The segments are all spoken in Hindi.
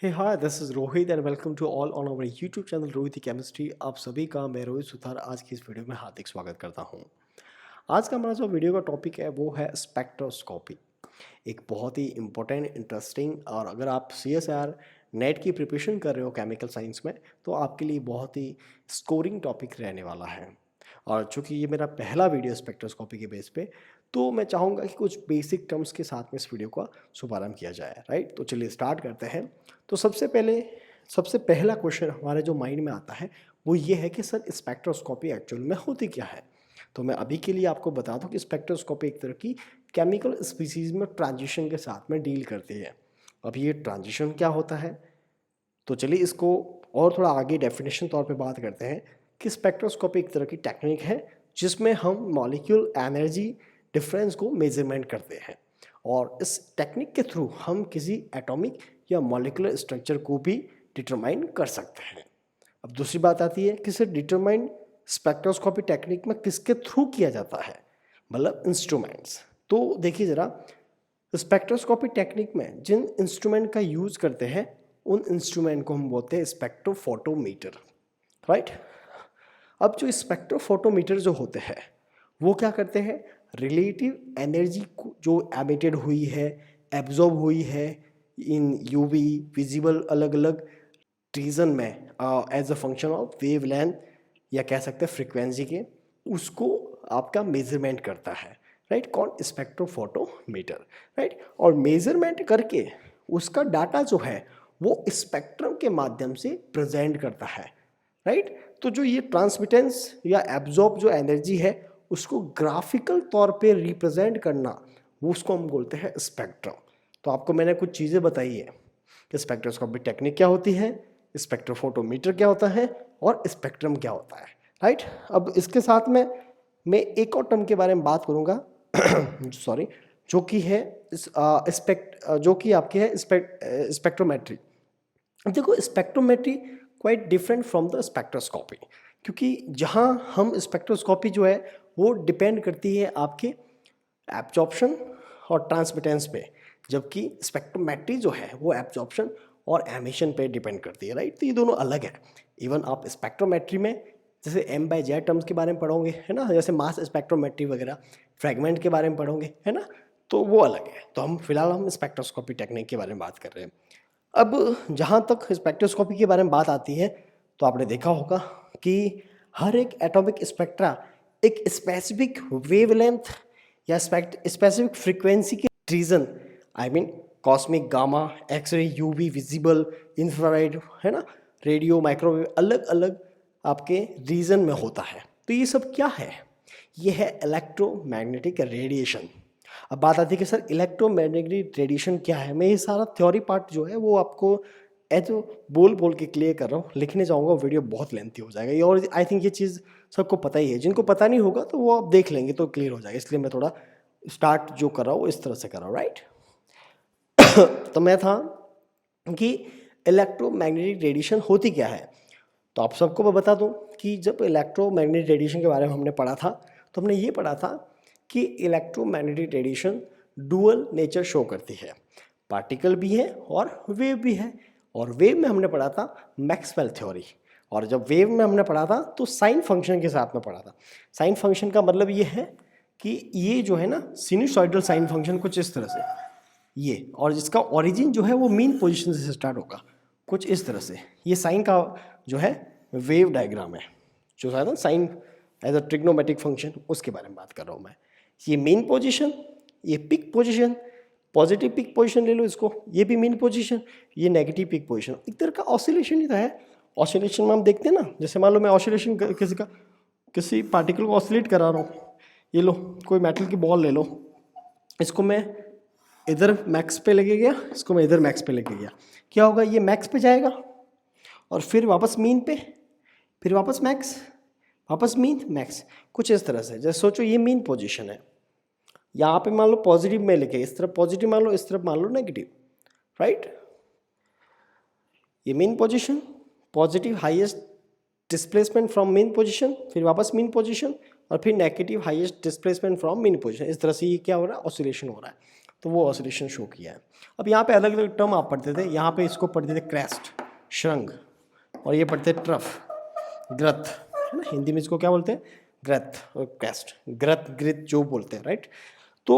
Hey hi this is Rohit and welcome to all on our YouTube channel Rohit chemistry. आप सभी का मैं रोहित सुथार आज की इस वीडियो में हार्दिक स्वागत करता हूं। आज का हमारा जो वीडियो का टॉपिक है वो है स्पेक्ट्रोस्कोपी। एक बहुत ही इंपॉर्टेंट इंटरेस्टिंग और अगर आप CSIR नेट की प्रिपरेशन कर रहे हो केमिकल साइंस में तो आपके लिए बहुत ही स्कोरिंग टॉपिक रहने वाला है। और चूंकि ये मेरा पहला वीडियो स्पेक्ट्रोस्कोपी के बेस पे तो मैं चाहूँगा कि कुछ बेसिक टर्म्स के साथ में इस वीडियो का शुभारंभ किया जाए। राइट, तो चलिए स्टार्ट करते हैं। तो सबसे पहला क्वेश्चन हमारे जो माइंड में आता है वो ये है कि सर स्पेक्ट्रोस्कोपी एक्चुअल में होती क्या है। तो मैं अभी के लिए आपको बता दूं कि स्पेक्ट्रोस्कोपी एक तरह की केमिकल स्पीसीज में ट्रांजिशन के साथ में डील करती है। अब ये ट्रांजिशन क्या होता है, तो चलिए इसको और थोड़ा आगे डेफिनेशन तौर पे बात करते हैं कि स्पेक्ट्रोस्कोपी एक तरह की टेक्निक है जिसमें हम मॉलिक्यूल एनर्जी डिफरेंस को मेजरमेंट करते हैं और इस टेक्निक के थ्रू हम किसी एटॉमिक या मॉलिक्यूलर स्ट्रक्चर को भी डिटरमाइन कर सकते हैं। अब दूसरी बात आती है कि इसे डिटरमाइन स्पेक्ट्रोस्कोपी टेक्निक में किसके थ्रू किया जाता है, मतलब इंस्ट्रूमेंट्स। तो देखिए ज़रा, स्पेक्ट्रोस्कोपी टेक्निक में जिन इंस्ट्रूमेंट का यूज़ करते हैं उन इंस्ट्रूमेंट को हम बोलते हैं स्पेक्ट्रोफोटोमीटर। राइट, अब जो स्पेक्ट्रोफोटोमीटर जो होते हैं वो क्या करते हैं, रिलेटिव एनर्जी को जो एमिटेड हुई है, एब्जॉर्ब हुई है इन यूवी विजिबल अलग अलग रीजन में as a function of wave length या कह सकते हैं फ्रीक्वेंसी के, उसको आपका मेजरमेंट करता है। राइट, कौन, स्पेक्ट्रोफोटोमीटर। राइट, और मेजरमेंट करके उसका डाटा जो है वो स्पेक्ट्रम के माध्यम से प्रेजेंट करता है। राइट, तो जो ये ट्रांसमिटेंस या एब्जॉर्ब जो एनर्जी है उसको ग्राफिकल तौर पे रिप्रेजेंट करना, वो उसको हम बोलते हैं स्पेक्ट्रम। तो आपको मैंने कुछ चीज़ें बताई है कि स्पेक्ट्रोस्कोपी टेक्निक क्या होती है, स्पेक्ट्रोफोटोमीटर क्या होता है और स्पेक्ट्रम क्या होता है। राइट, अब इसके साथ में मैं एक और टर्म के बारे में बात करूँगा सॉरी, जो कि है जो कि आपकी है स्पेक्ट्रोमेट्री। देखो, spectrometry quite different from the spectroscopy, क्योंकि जहाँ हम स्पेक्ट्रोस्कोपी जो है वो डिपेंड करती है आपके एब्जॉर्प्शन और ट्रांसमिटेंस पे, जबकि स्पेक्ट्रोमेट्री जो है वो एब्जॉर्प्शन और एमिशन पे डिपेंड करती है। राइट, तो ये दोनों अलग है। इवन आप स्पेक्ट्रोमेट्री में जैसे M/Z टर्म्स के बारे में पढ़ोगे, है ना, जैसे मास स्पेक्ट्रोमेट्री वगैरह, फ्रेगमेंट के बारे में पढ़ोगे, है ना, तो वो अलग है। तो हम फिलहाल हम स्पेक्ट्रोस्कोपी टेक्निक के बारे में बात कर रहे हैं। अब जहाँ तक स्पेक्ट्रोस्कोपी के बारे में बात आती है तो आपने देखा होगा कि हर एक एटॉमिक स्पेक्ट्रा एक स्पेसिफिक वेवलेंथ या स्पेसिफिक फ्रीक्वेंसी के region, I mean cosmic, gamma, X ray, UV, visible, infrared, है ना, रेडियो, माइक्रोवेव, अलग अलग आपके रीजन में होता है। तो ये सब क्या है, ये है इलेक्ट्रोमैग्नेटिक रेडिएशन। अब बात आती है कि सर इलेक्ट्रोमैग्नेटिक रेडिएशन क्या है। मैं ये सारा थ्योरी पार्ट जो है वो आपको ऐसे बोल बोल के क्लियर कर रहा हूँ, लिखने जाऊँगा वीडियो बहुत लेंथी हो जाएगा ये, और आई थिंक ये चीज़ सबको पता ही है। जिनको पता नहीं होगा तो वो आप देख लेंगे तो क्लियर हो जाएगा, इसलिए मैं थोड़ा स्टार्ट जो कर रहा हूँ इस तरह से कर रहा हूँ। राइट, तो मैं था कि इलेक्ट्रोमैग्नेटिक रेडिएशन होती क्या है। तो आप सबको मैं बता दूं कि जब इलेक्ट्रोमैग्नेटिक रेडिएशन के बारे में हमने पढ़ा था तो हमने ये पढ़ा था कि electromagnetic radiation dual nature show करती है, पार्टिकल भी है और वेव भी है। और वेव में हमने पढ़ा था मैक्सवेल थ्योरी, और जब वेव में हमने पढ़ा था तो साइन फंक्शन के साथ में पढ़ा था। साइन फंक्शन का मतलब ये है कि ये जो है ना सिनुसॉइडल साइन फंक्शन कुछ इस तरह से ये, और जिसका ओरिजिन जो है वो मीन पोजीशन से स्टार्ट होगा कुछ इस तरह से। ये साइन का जो है वेव डायग्राम है, जो है ना sine as a trigonometric function, उसके बारे में बात कर रहा हूँ मैं। ये मेन पोजीशन, ये peak position, positive peak position ले लो इसको, ये भी मेन पोजीशन, ये नेगेटिव पिक पोजीशन, एक तरह का ऑसिलेशन ही तो है। ऑसिलेशन में हम देखते हैं ना, जैसे मान लो मैं ऑसिलेशन किसी पार्टिकल को ऑसिलेट करा रहा हूँ, ये लो कोई मेटल की बॉल ले लो, इसको मैं इधर मैक्स पे लेके गया, इसको मैं इधर मैक्स पे लेके गया, क्या होगा, ये मैक्स पे जाएगा और फिर वापस मीन पे, फिर वापस मैक्स, वापस मीन, मैक्स, कुछ इस तरह से। जैसे सोचो ये मीन पोजीशन है, यहाँ पे मान लो पॉजिटिव में लेके, इस तरफ पॉजिटिव मान लो, इस तरफ मान लो नेगेटिव। राइट, ये mean position, positive highest displacement from mean position, फिर वापस मीन पोजीशन, और फिर negative highest displacement from mean position. इस तरह से ये क्या हो रहा है, ऑसिलेशन हो रहा है। तो वो ऑसिलेशन शो किया है। अब यहाँ पे अलग अलग टर्म आप पढ़ते थे, यहाँ पे इसको पढ़ते थे क्रेस्ट, श्रृंग, और ये पढ़ते ट्रफ, ग्रथ, है ना, हिंदी में इसको क्या बोलते हैं, ग्रथ और क्रेस्ट, ग्रथ ग्रिथ जो बोलते हैं, राइट। तो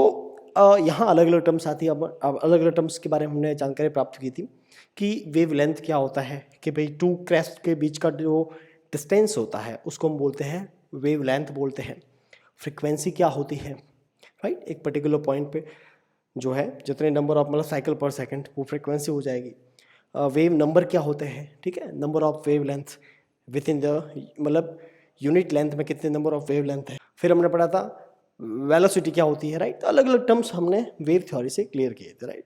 यहाँ अलग अलग टर्म्स आती है। अब अलग अलग टर्म्स के बारे में हमने जानकारी प्राप्त की थी कि वेव लेंथ क्या होता है, कि भाई टू क्रेस्ट के बीच का जो डिस्टेंस होता है उसको हम बोलते हैं वेव लेंथ बोलते हैं। फ्रीक्वेंसी क्या होती है, राइट, एक पर्टिकुलर पॉइंट पे जो है जितने नंबर ऑफ मतलब साइकिल पर सेकंड वो फ्रीक्वेंसी हो जाएगी। वेव नंबर क्या होते हैं, ठीक है, number of wave length with in the मतलब यूनिट लेंथ में कितने नंबर ऑफ वेव लेंथ है। फिर हमने पढ़ा था वेलोसिटी क्या होती है, राइट। अलग अलग टर्म्स हमने वेव थ्योरी से क्लियर किए थे, राइट।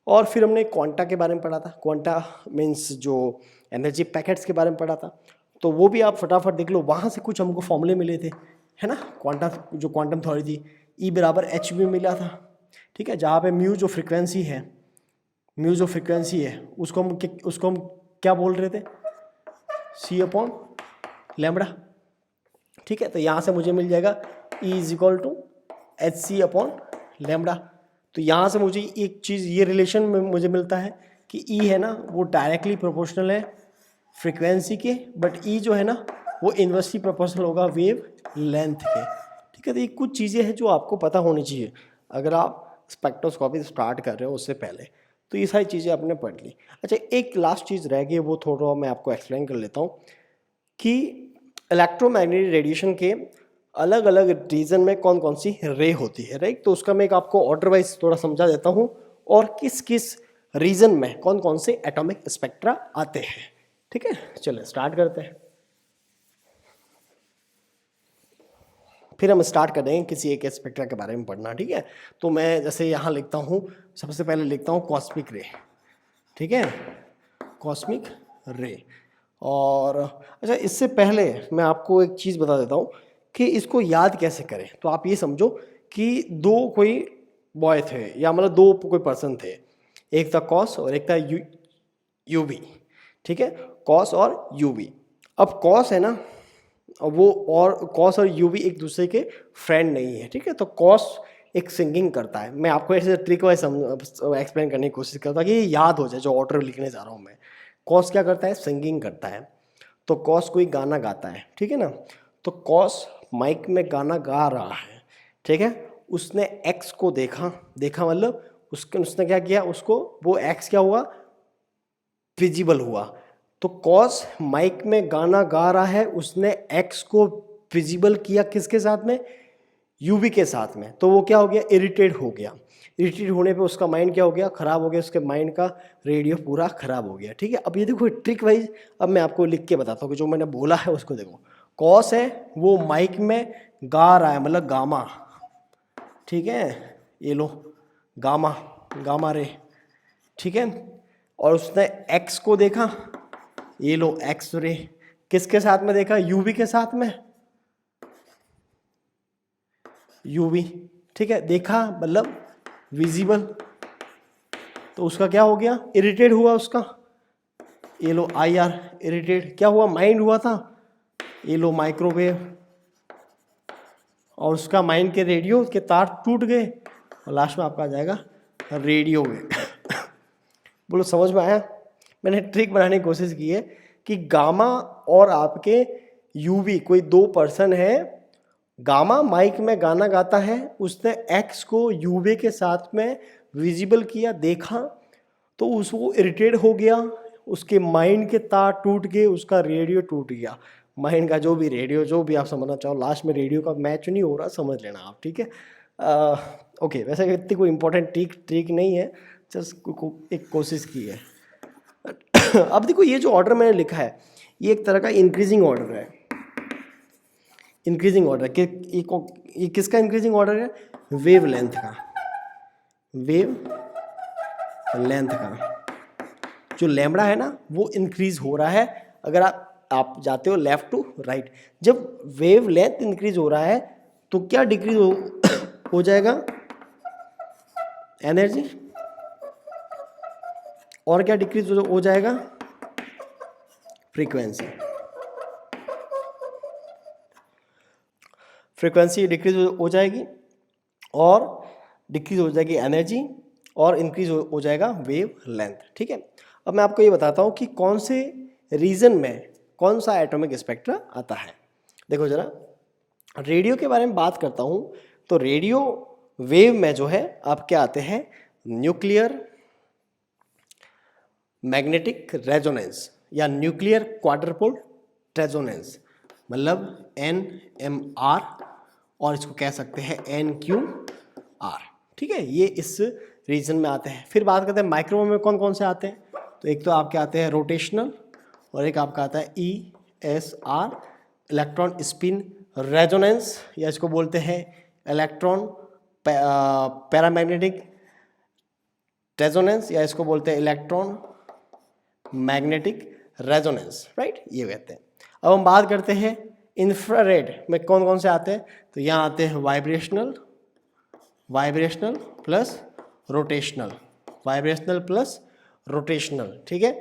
और फिर हमने क्वांटा के बारे में पढ़ा था, क्वांटा मीन्स जो एनर्जी पैकेट्स के बारे में पढ़ा था, तो वो भी आप फटाफट देख लो, वहाँ से कुछ हमको फॉर्मूले मिले थे, है ना। क्वांटा जो क्वांटम थ्योरी थी, ई बराबर एच भी मिला था, ठीक है, जहाँ पे म्यू जो फ्रिक्वेंसी है, म्यू जो फ्रिक्वेंसी है उसको हम क्या बोल रहे थे, सी अपॉन लैम्बडा, ठीक है। तो यहाँ से मुझे मिल जाएगा E is equal to H C upon lambda. तो यहाँ से मुझे एक चीज़ ये रिलेशन में मुझे मिलता है कि E है ना वो डायरेक्टली प्रोपोर्शनल है फ्रीक्वेंसी के, बट E जो है ना वो इन्वर्सली प्रोपोर्शनल होगा वेव लेंथ के, ठीक है। तो ये कुछ चीज़ें हैं जो आपको पता होनी चाहिए अगर आप स्पेक्ट्रोस्कोपी स्टार्ट कर रहे हो उससे पहले। तो ये सारी चीज़ें आपने पढ़ ली। अच्छा, एक लास्ट चीज़ रह गई, वो थोड़ा मैं आपको एक्सप्लेन कर लेता हूँ कि इलेक्ट्रोमैग्नेटिक रेडिएशन के अलग अलग रीजन में कौन कौन सी रे होती है, राइट। तो उसका मैं एक आपको ऑर्डर वाइज थोड़ा समझा देता हूँ, और किस किस रीजन में कौन कौन से एटॉमिक स्पेक्ट्रा आते हैं, ठीक है। चलिए स्टार्ट करते हैं, फिर हम स्टार्ट कर देंगे किसी एक स्पेक्ट्रा के बारे में पढ़ना, ठीक है। तो मैं जैसे यहाँ लिखता हूँ, सबसे पहले लिखता हूँ कॉस्मिक रे, ठीक है, कॉस्मिक रे। और अच्छा, इससे पहले मैं आपको एक चीज़ बता देता हूँ कि इसको याद कैसे करें। तो आप ये समझो कि दो कोई बॉय थे, या मतलब दो कोई पर्सन थे, एक था कॉस और एक था यूवी, ठीक है, कॉस और यूवी। अब कॉस है ना, वो और कॉस और यूवी एक दूसरे के फ्रेंड नहीं है, ठीक है। तो कॉस एक सिंगिंग करता है, मैं आपको ऐसे ट्रिक वाइज एक्सप्लेन करने की कोशिश करता हूँ कि ये याद हो जाए जो ऑर्डर लिखने जा रहा हूँ मैं। कॉस क्या करता है, सिंगिंग करता है। तो कॉस कोई गाना गाता है, ठीक है ना। तो कॉस माइक में गाना गा रहा है, ठीक है। उसने एक्स को देखा, देखा मतलब उसने क्या किया, उसको वो एक्स क्या हुआ, विजिबल हुआ। तो कॉस माइक में गाना गा रहा है, उसने एक्स को विजिबल किया किसके साथ में, यूवी के साथ में। तो वो क्या हो गया, इरिटेट हो गया। इरिटेट होने पे उसका माइंड क्या हो गया, खराब हो गया, उसके माइंड का रेडियो पूरा खराब हो गया, ठीक है। अब ये देखो ट्रिक वाइज अब मैं आपको लिख के बताता हूँ कि जो मैंने बोला है उसको देखो। कॉस है वो माइक में गा रहा है, मतलब गामा, ठीक है, ये लो गामा, गामा रे, ठीक है। और उसने एक्स को देखा, ये लो एक्स रे, किसके साथ में देखा, यूवी के साथ में, यूवी, ठीक है, देखा मतलब विजिबल। तो उसका क्या हो गया, इरिटेट हुआ उसका, ये लो आई आर, इरिटेट क्या हुआ, माइंड हुआ था, ये लो माइक्रोवेव, और उसका माइंड के रेडियो के तार टूट गए, और लास्ट में आपका आ जाएगा रेडियो वेव। बोलो समझ में आया। मैंने ट्रिक बनाने की कोशिश की है कि गामा और आपके यूवी कोई दो पर्सन है, गामा माइक में गाना गाता है, उसने एक्स को यूवी के साथ में विजिबल किया, देखा, तो उसको इरिटेट हो गया, उसके माइंड के तार टूट गए, उसका रेडियो टूट गया। माइंड का जो भी रेडियो, जो भी आप समझना चाहो, लास्ट में रेडियो का मैच नहीं हो रहा, समझ लेना आप, ठीक है। ओके, वैसे इतनी कोई इंपॉर्टेंट ट्रिक नहीं है, जस्ट एक कोशिश की है। अब देखो ये जो ऑर्डर मैंने लिखा है ये एक तरह का इंक्रीजिंग ऑर्डर है, इंक्रीजिंग ऑर्डर ये किसका इंक्रीजिंग ऑर्डर है, वेव लेंथ का, वेव लेंथ का। जो लैम्बडा है ना वो इंक्रीज हो रहा है अगर आप जाते हो लेफ्ट टू राइट। जब वेव लेंथ इंक्रीज हो रहा है तो क्या डिक्रीज हो जाएगा, एनर्जी, और क्या डिक्रीज हो जाएगा, फ्रीक्वेंसी। फ्रीक्वेंसी डिक्रीज हो जाएगी, और डिक्रीज हो जाएगी एनर्जी और इंक्रीज हो जाएगा वेव लेंथ। ठीक है, अब मैं आपको ये बताता हूँ कि कौन से रीजन में कौन सा एटॉमिक स्पेक्ट्रा आता है। देखो जरा, रेडियो के बारे में बात करता हूँ तो रेडियो वेव में जो है आपके आते हैं न्यूक्लियर मैग्नेटिक रेजोनेंस या न्यूक्लियर क्वाड्रपोल रेजोनेंस, मतलब NMR, और इसको कह सकते हैं NQR। ठीक है, ये इस रीजन में आते हैं। फिर बात करते हैं माइक्रोवेव में कौन कौन से आते हैं, तो एक तो आपके आते हैं रोटेशनल और एक आपका आता है ESR, इलेक्ट्रॉन स्पिन रेजोनेंस, या इसको बोलते हैं इलेक्ट्रॉन पैरामैग्नेटिक रेजोनेंस, या इसको बोलते हैं इलेक्ट्रॉन मैग्नेटिक रेजोनेंस, राइट, ये कहते हैं। अब हम बात करते हैं इंफ्रारेड में कौन कौन से आते हैं, तो यहाँ आते हैं vibrational plus rotational, vibrational plus rotational. ठीक है,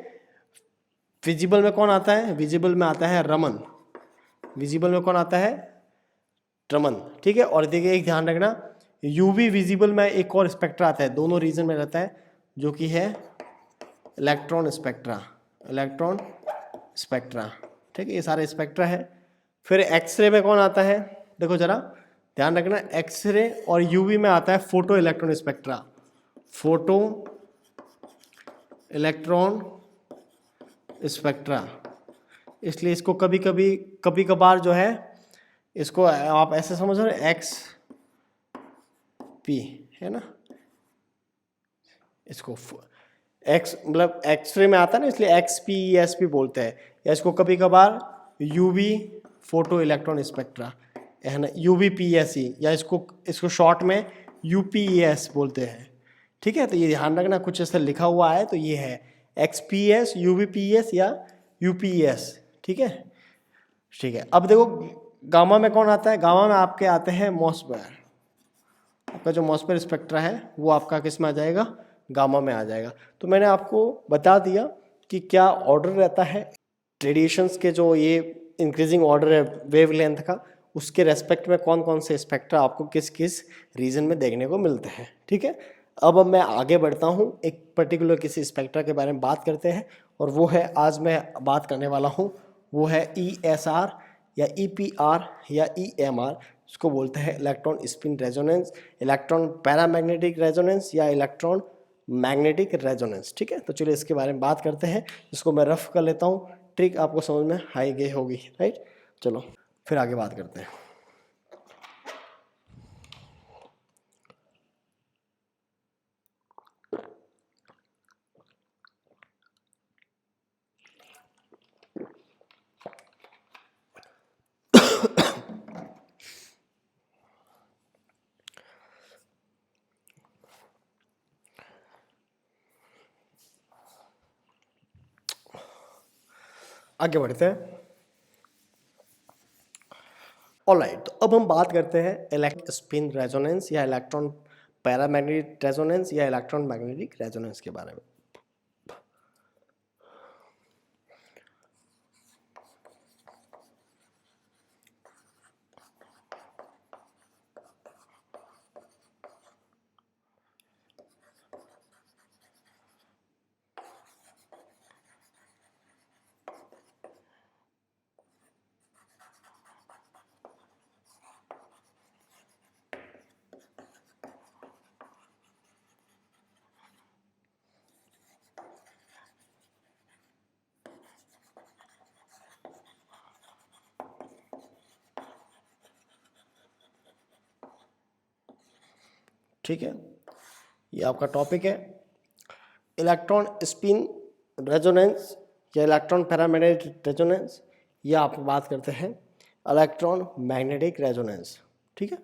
विजिबल में कौन आता है, विजिबल में आता है रमन, विजिबल में कौन आता है, रमन। ठीक है, और देखिए एक ध्यान रखना, यूवी विजिबल में एक और स्पेक्ट्रा आता है, दोनों रीजन में रहता है, जो कि है इलेक्ट्रॉन स्पेक्ट्रा, इलेक्ट्रॉन स्पेक्ट्रा। ठीक है, ये सारे स्पेक्ट्रा है। फिर एक्सरे में कौन आता है, देखो जरा ध्यान रखना, एक्सरे और यूवी में आता है photo electron spectra, photo electron spectra. इसलिए इसको कभी कभार जो है इसको आप ऐसे समझ रहे हो, XP है ना, इसको एक्स मतलब एक्सरे में आता है ना, इसलिए XPESP बोलते हैं, या इसको कभी कभार UV फोटो इलेक्ट्रॉन स्पेक्ट्रा है ना, UVPSE, या इसको शॉर्ट में UPES बोलते हैं। ठीक है, तो ये ध्यान रखना, कुछ ऐसा लिखा हुआ है तो ये है XPS, UVPS या UPES। ठीक है, ठीक है। अब देखो गामा में कौन आता है, गामा में आपके आते हैं मॉस्फेयर, आपका जो मॉस्फेयर स्पेक्ट्रा है वो आपका किस में आ जाएगा, गामा में आ जाएगा। तो मैंने आपको बता दिया कि क्या ऑर्डर रहता है रेडिएशंस के, जो ये इंक्रीजिंग ऑर्डर है वेव लेंथ का, उसके रेस्पेक्ट में कौन कौन से स्पेक्ट्रा आपको किस किस रीजन में देखने को मिलते हैं। ठीक है, अब मैं आगे बढ़ता हूँ, एक पर्टिकुलर किसी स्पेक्ट्रा के बारे में बात करते हैं, और वो है आज मैं बात करने वाला हूँ, वो है ESR या EPR या EMR, इसको बोलते हैं electron spin resonance, electron paramagnetic resonance या इलेक्ट्रॉन मैग्नेटिक रेजोनेंस। ठीक है, तो चलिए इसके बारे में बात करते हैं, इसको मैं रफ कर लेता हूँ, ट्रिक आपको समझ में आई गई होगी, राइट। चलो फिर आगे बात करते हैं। आगे बढ़ते हैं। ऑलराइट, तो अब हम बात करते हैं इलेक्ट्रॉन स्पिन रेजोनेंस या इलेक्ट्रॉन पैरामैग्नेटिक रेजोनेंस या इलेक्ट्रॉन मैग्नेटिक रेजोनेंस के बारे में। ठीक है, ये आपका टॉपिक है इलेक्ट्रॉन स्पिन रेजोनेंस या इलेक्ट्रॉन पैरामैग्नेटिक रेजोनेंस, या आप बात करते हैं इलेक्ट्रॉन मैग्नेटिक रेजोनेंस। ठीक है,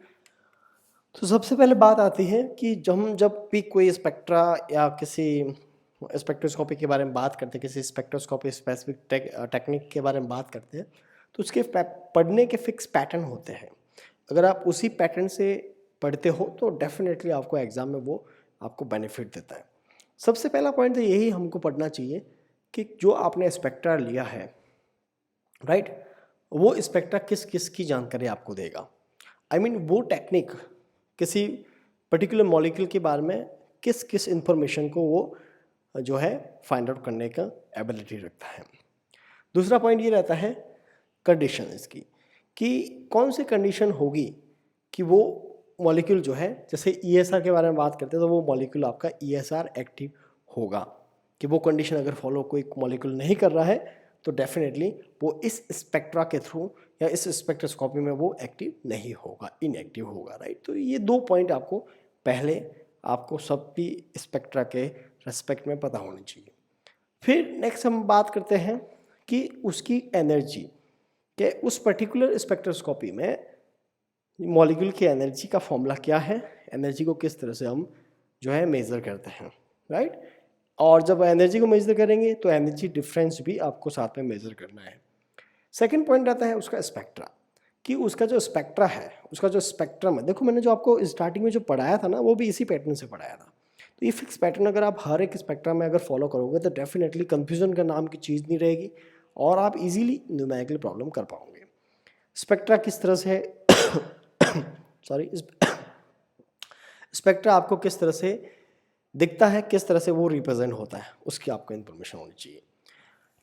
तो सबसे पहले बात आती है कि जब भी कोई स्पेक्ट्रा या किसी स्पेक्ट्रोस्कोपी के बारे में बात करते हैं, किसी स्पेक्ट्रोस्कोपी स्पेसिफिक टेक्निक के बारे में बात करते हैं, तो उसके पढ़ने के फिक्स पैटर्न होते हैं। अगर आप उसी पैटर्न से पढ़ते हो तो डेफिनेटली आपको एग्ज़ाम में वो आपको बेनिफिट देता है। सबसे पहला पॉइंट तो यही हमको पढ़ना चाहिए कि जो आपने स्पेक्ट्रा लिया है, राइट, वो स्पेक्ट्रा किस किस की जानकारी आपको देगा। आई मीन वो टेक्निक किसी पर्टिकुलर मॉलिक्यूल के बारे में किस किस इंफॉर्मेशन को वो जो है फाइंड आउट करने का एबिलिटी रखता है। दूसरा पॉइंट ये रहता है कंडीशन इसकी, कि कौन सी कंडीशन होगी कि वो मॉलिक्यूल जो है, जैसे ईएसआर के बारे में बात करते हैं तो वो मॉलिक्यूल आपका ईएसआर एक्टिव होगा, कि वो कंडीशन अगर फॉलो कोई मॉलिक्यूल नहीं कर रहा है तो डेफिनेटली वो इस स्पेक्ट्रा के थ्रू या इस स्पेक्ट्रोस्कोपी में वो एक्टिव नहीं होगा, इनएक्टिव होगा, राइट। तो ये 2 पॉइंट आपको पहले आपको सब भी स्पेक्ट्रा के रेस्पेक्ट में पता होनी चाहिए। फिर नेक्स्ट हम बात करते हैं कि उसकी एनर्जी, कि उस पर्टिकुलर स्पेक्ट्रोस्कोपी में मॉलिक्यूल की एनर्जी का फॉर्मूला क्या है, एनर्जी को किस तरह से हम जो है मेज़र करते हैं, राइट। और जब एनर्जी को मेज़र करेंगे तो एनर्जी डिफरेंस भी आपको साथ में मेज़र करना है। सेकंड पॉइंट आता है उसका स्पेक्ट्रा, कि उसका जो स्पेक्ट्रा है, उसका जो स्पेक्ट्रम है, देखो मैंने जो आपको स्टार्टिंग में जो पढ़ाया था ना, वो भी इसी पैटर्न से पढ़ाया था। तो ये फिक्स पैटर्न अगर आप हर एक स्पेक्ट्रम में अगर फॉलो करोगे तो डेफिनेटली कन्फ्यूजन का नाम की चीज़ नहीं रहेगी और आप इजीली न्यूमेरिकल प्रॉब्लम कर पाओगे। स्पेक्ट्रा किस तरह से सॉरी स्पेक्ट्रा आपको किस तरह से दिखता है, किस तरह से वो रिप्रेजेंट होता है, उसकी आपको इन्फॉर्मेशन होनी चाहिए,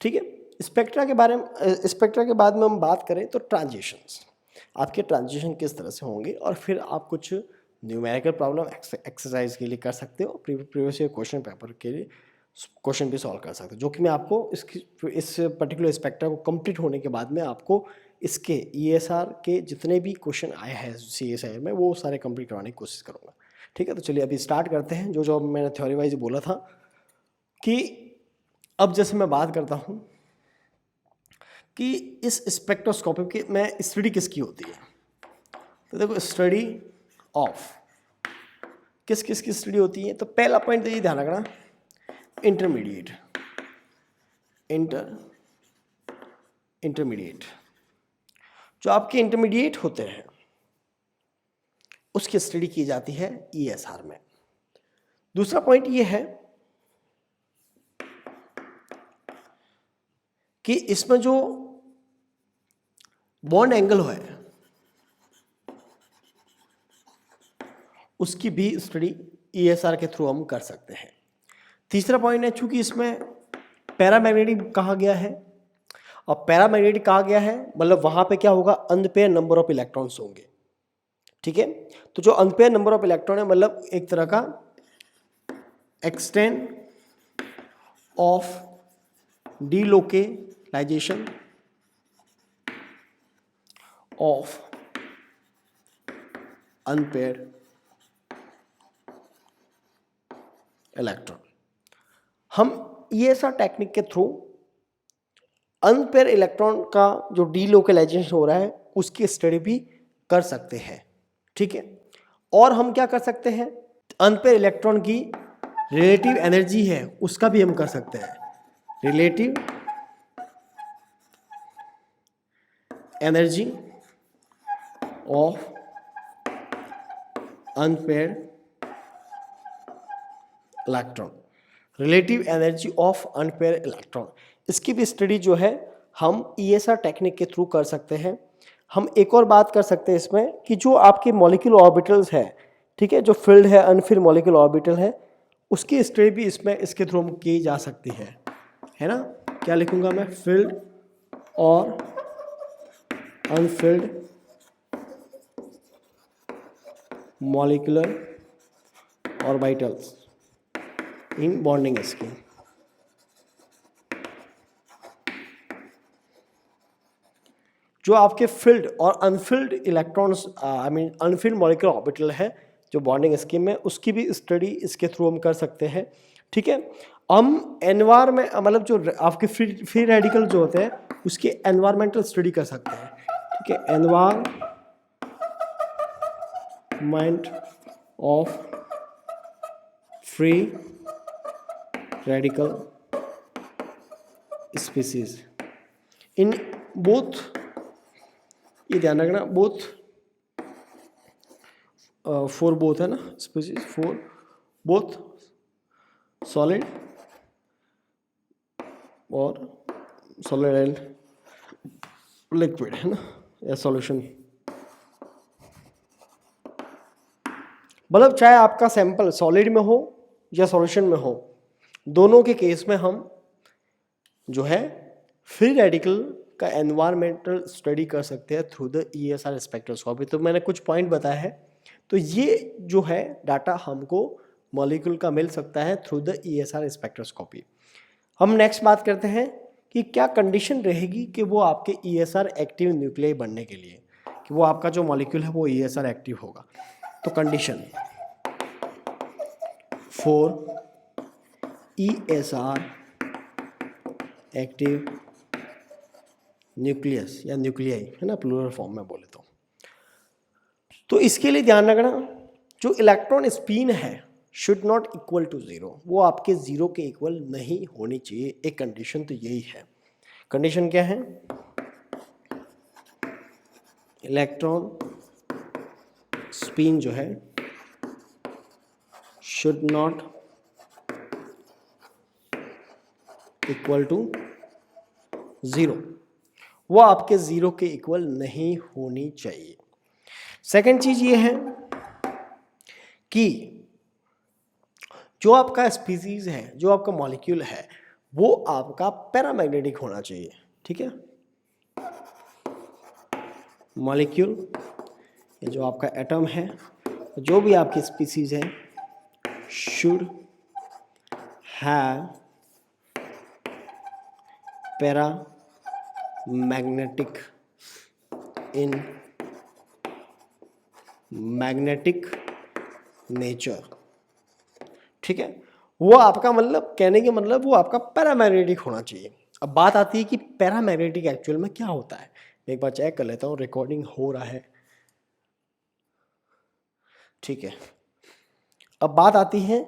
ठीक है। स्पेक्ट्रा के बाद में हम बात करें तो ट्रांजिशंस, आपके ट्रांजिशन किस तरह से होंगे, और फिर आप कुछ न्यूमेरिकल प्रॉब्लम एक्सरसाइज के लिए कर सकते हो, प्रीवियस ईयर क्वेश्चन पेपर के लिए क्वेश्चन भी सॉल्व कर सकते हो, जो कि मैं आपको इस पर्टिकुलर स्पेक्ट्रा को कंप्लीट होने के बाद में आपको इसके ईएसआर के जितने भी क्वेश्चन आए हैं सीएसआई में वो सारे कंप्लीट करवाने की कोशिश करूँगा, ठीक है। तो चलिए अभी स्टार्ट करते हैं। जो मैंने थ्योरी वाइज बोला था कि अब जैसे मैं बात करता हूँ कि इस स्पेक्ट्रोस्कोपी की मैं स्टडी किसकी होती है, तो देखो स्टडी ऑफ किस किस की स्टडी होती है। तो पहला पॉइंट तो ये ध्यान रखना, इंटरमीडिएट जो आपके इंटरमीडिएट होते हैं उसकी स्टडी की जाती है ईएसआर में। दूसरा पॉइंट ये है कि इसमें जो बॉन्ड एंगल है उसकी भी स्टडी ईएसआर के थ्रू हम कर सकते हैं। तीसरा पॉइंट है, चूंकि इसमें पैरामैग्नेटिक कहा गया है, और पैरामैग्नेटिक कहा गया है मतलब वहां पे क्या होगा, अनपेयर नंबर ऑफ इलेक्ट्रॉन्स होंगे, ठीक है। तो जो अनपेयर नंबर ऑफ इलेक्ट्रॉन है मतलब एक तरह का extend of delocalisation of unpaired electron. हम ये ऐसा टेक्निक के थ्रू अनपेयर इलेक्ट्रॉन का जो डीलोकेलाइजेशन हो रहा है उसकी स्टडी भी कर सकते हैं, ठीक है। और हम क्या कर सकते हैं, अनपेयर इलेक्ट्रॉन की रिलेटिव एनर्जी है उसका भी हम कर सकते हैं, relative energy of unpaired electron, relative energy of unpaired electron, इसकी भी स्टडी जो है हम ईएसआर टेक्निक के थ्रू कर सकते हैं। हम एक और बात कर सकते हैं इसमें कि जो आपके मॉलिक्यूल ऑर्बिटल्स है, ठीक है, जो फील्ड है अनफिल्ड मॉलिक्यूल ऑर्बिटल है उसकी स्टडी भी इसमें इसके थ्रू की जा सकती है ना। क्या लिखूंगा मैं, फील्ड और Anfield molecular orbitals in bonding scheme. जो आपके फिल्ड और Anfield electrons Anfield molecular orbital है जो बॉन्डिंग स्कीम में, उसकी भी स्टडी इसके थ्रू हम कर सकते हैं, ठीक है। हम एनवायरमेंट मतलब जो आपके फ्री रेडिकल जो होते हैं उसकी एनवायरमेंटल स्टडी कर सकते हैं, ठीक है, environment of free radical species in both, ये ध्यान रखना, बोथ फॉर बोथ है ना, स्पीसीज फॉर बोथ सॉलिड और सॉलिड एंड लिक्विड है ना, या सॉल्यूशन। मतलब चाहे आपका सैंपल सॉलिड में हो या सॉल्यूशन में हो, दोनों के केस में हम जो है फ्री रेडिकल का एनवायरमेंटल स्टडी कर सकते हैं थ्रू द ESR स्पेक्ट्रोस्कोपी। तो मैंने कुछ पॉइंट बताया है, तो ये जो है डाटा हमको मॉलिक्यूल का मिल सकता है थ्रू द ESR स्पेक्ट्रोस्कोपी। हम नेक्स्ट बात करते हैं कि क्या कंडीशन रहेगी कि वो आपके ESR एक्टिव न्यूक्लियाई बनने के लिए, कि वो आपका जो मॉलिक्यूल है वो ESR एक्टिव होगा। तो condition for ESR active nucleus या न्यूक्लियाई, है ना, प्लूरल फॉर्म में बोले तो इसके लिए ध्यान रखना जो इलेक्ट्रॉन स्पिन है should not equal to zero, वो आपके जीरो के इक्वल नहीं होनी चाहिए। एक कंडीशन तो यही है। कंडीशन क्या है? इलेक्ट्रॉन स्पिन जो है should not equal to zero, वो आपके जीरो के इक्वल नहीं होनी चाहिए। सेकंड चीज ये है कि जो आपका स्पीसीज है, जो आपका मॉलिक्यूल है, वो आपका पैरामैग्नेटिक होना चाहिए। ठीक है, मॉलिक्यूल ये जो आपका एटम है, जो भी आपकी स्पीसीज है, should have paramagnetic in magnetic nature. ठीक है, वो आपका मतलब कहने के मतलब वो आपका पैरामैग्नेटिक होना चाहिए। अब बात आती है कि पैरामैग्नेटिक एक्चुअल में क्या होता है। मैं एक बार चेक कर लेता हूँ, रिकॉर्डिंग हो रहा है। ठीक है, अब बात आती है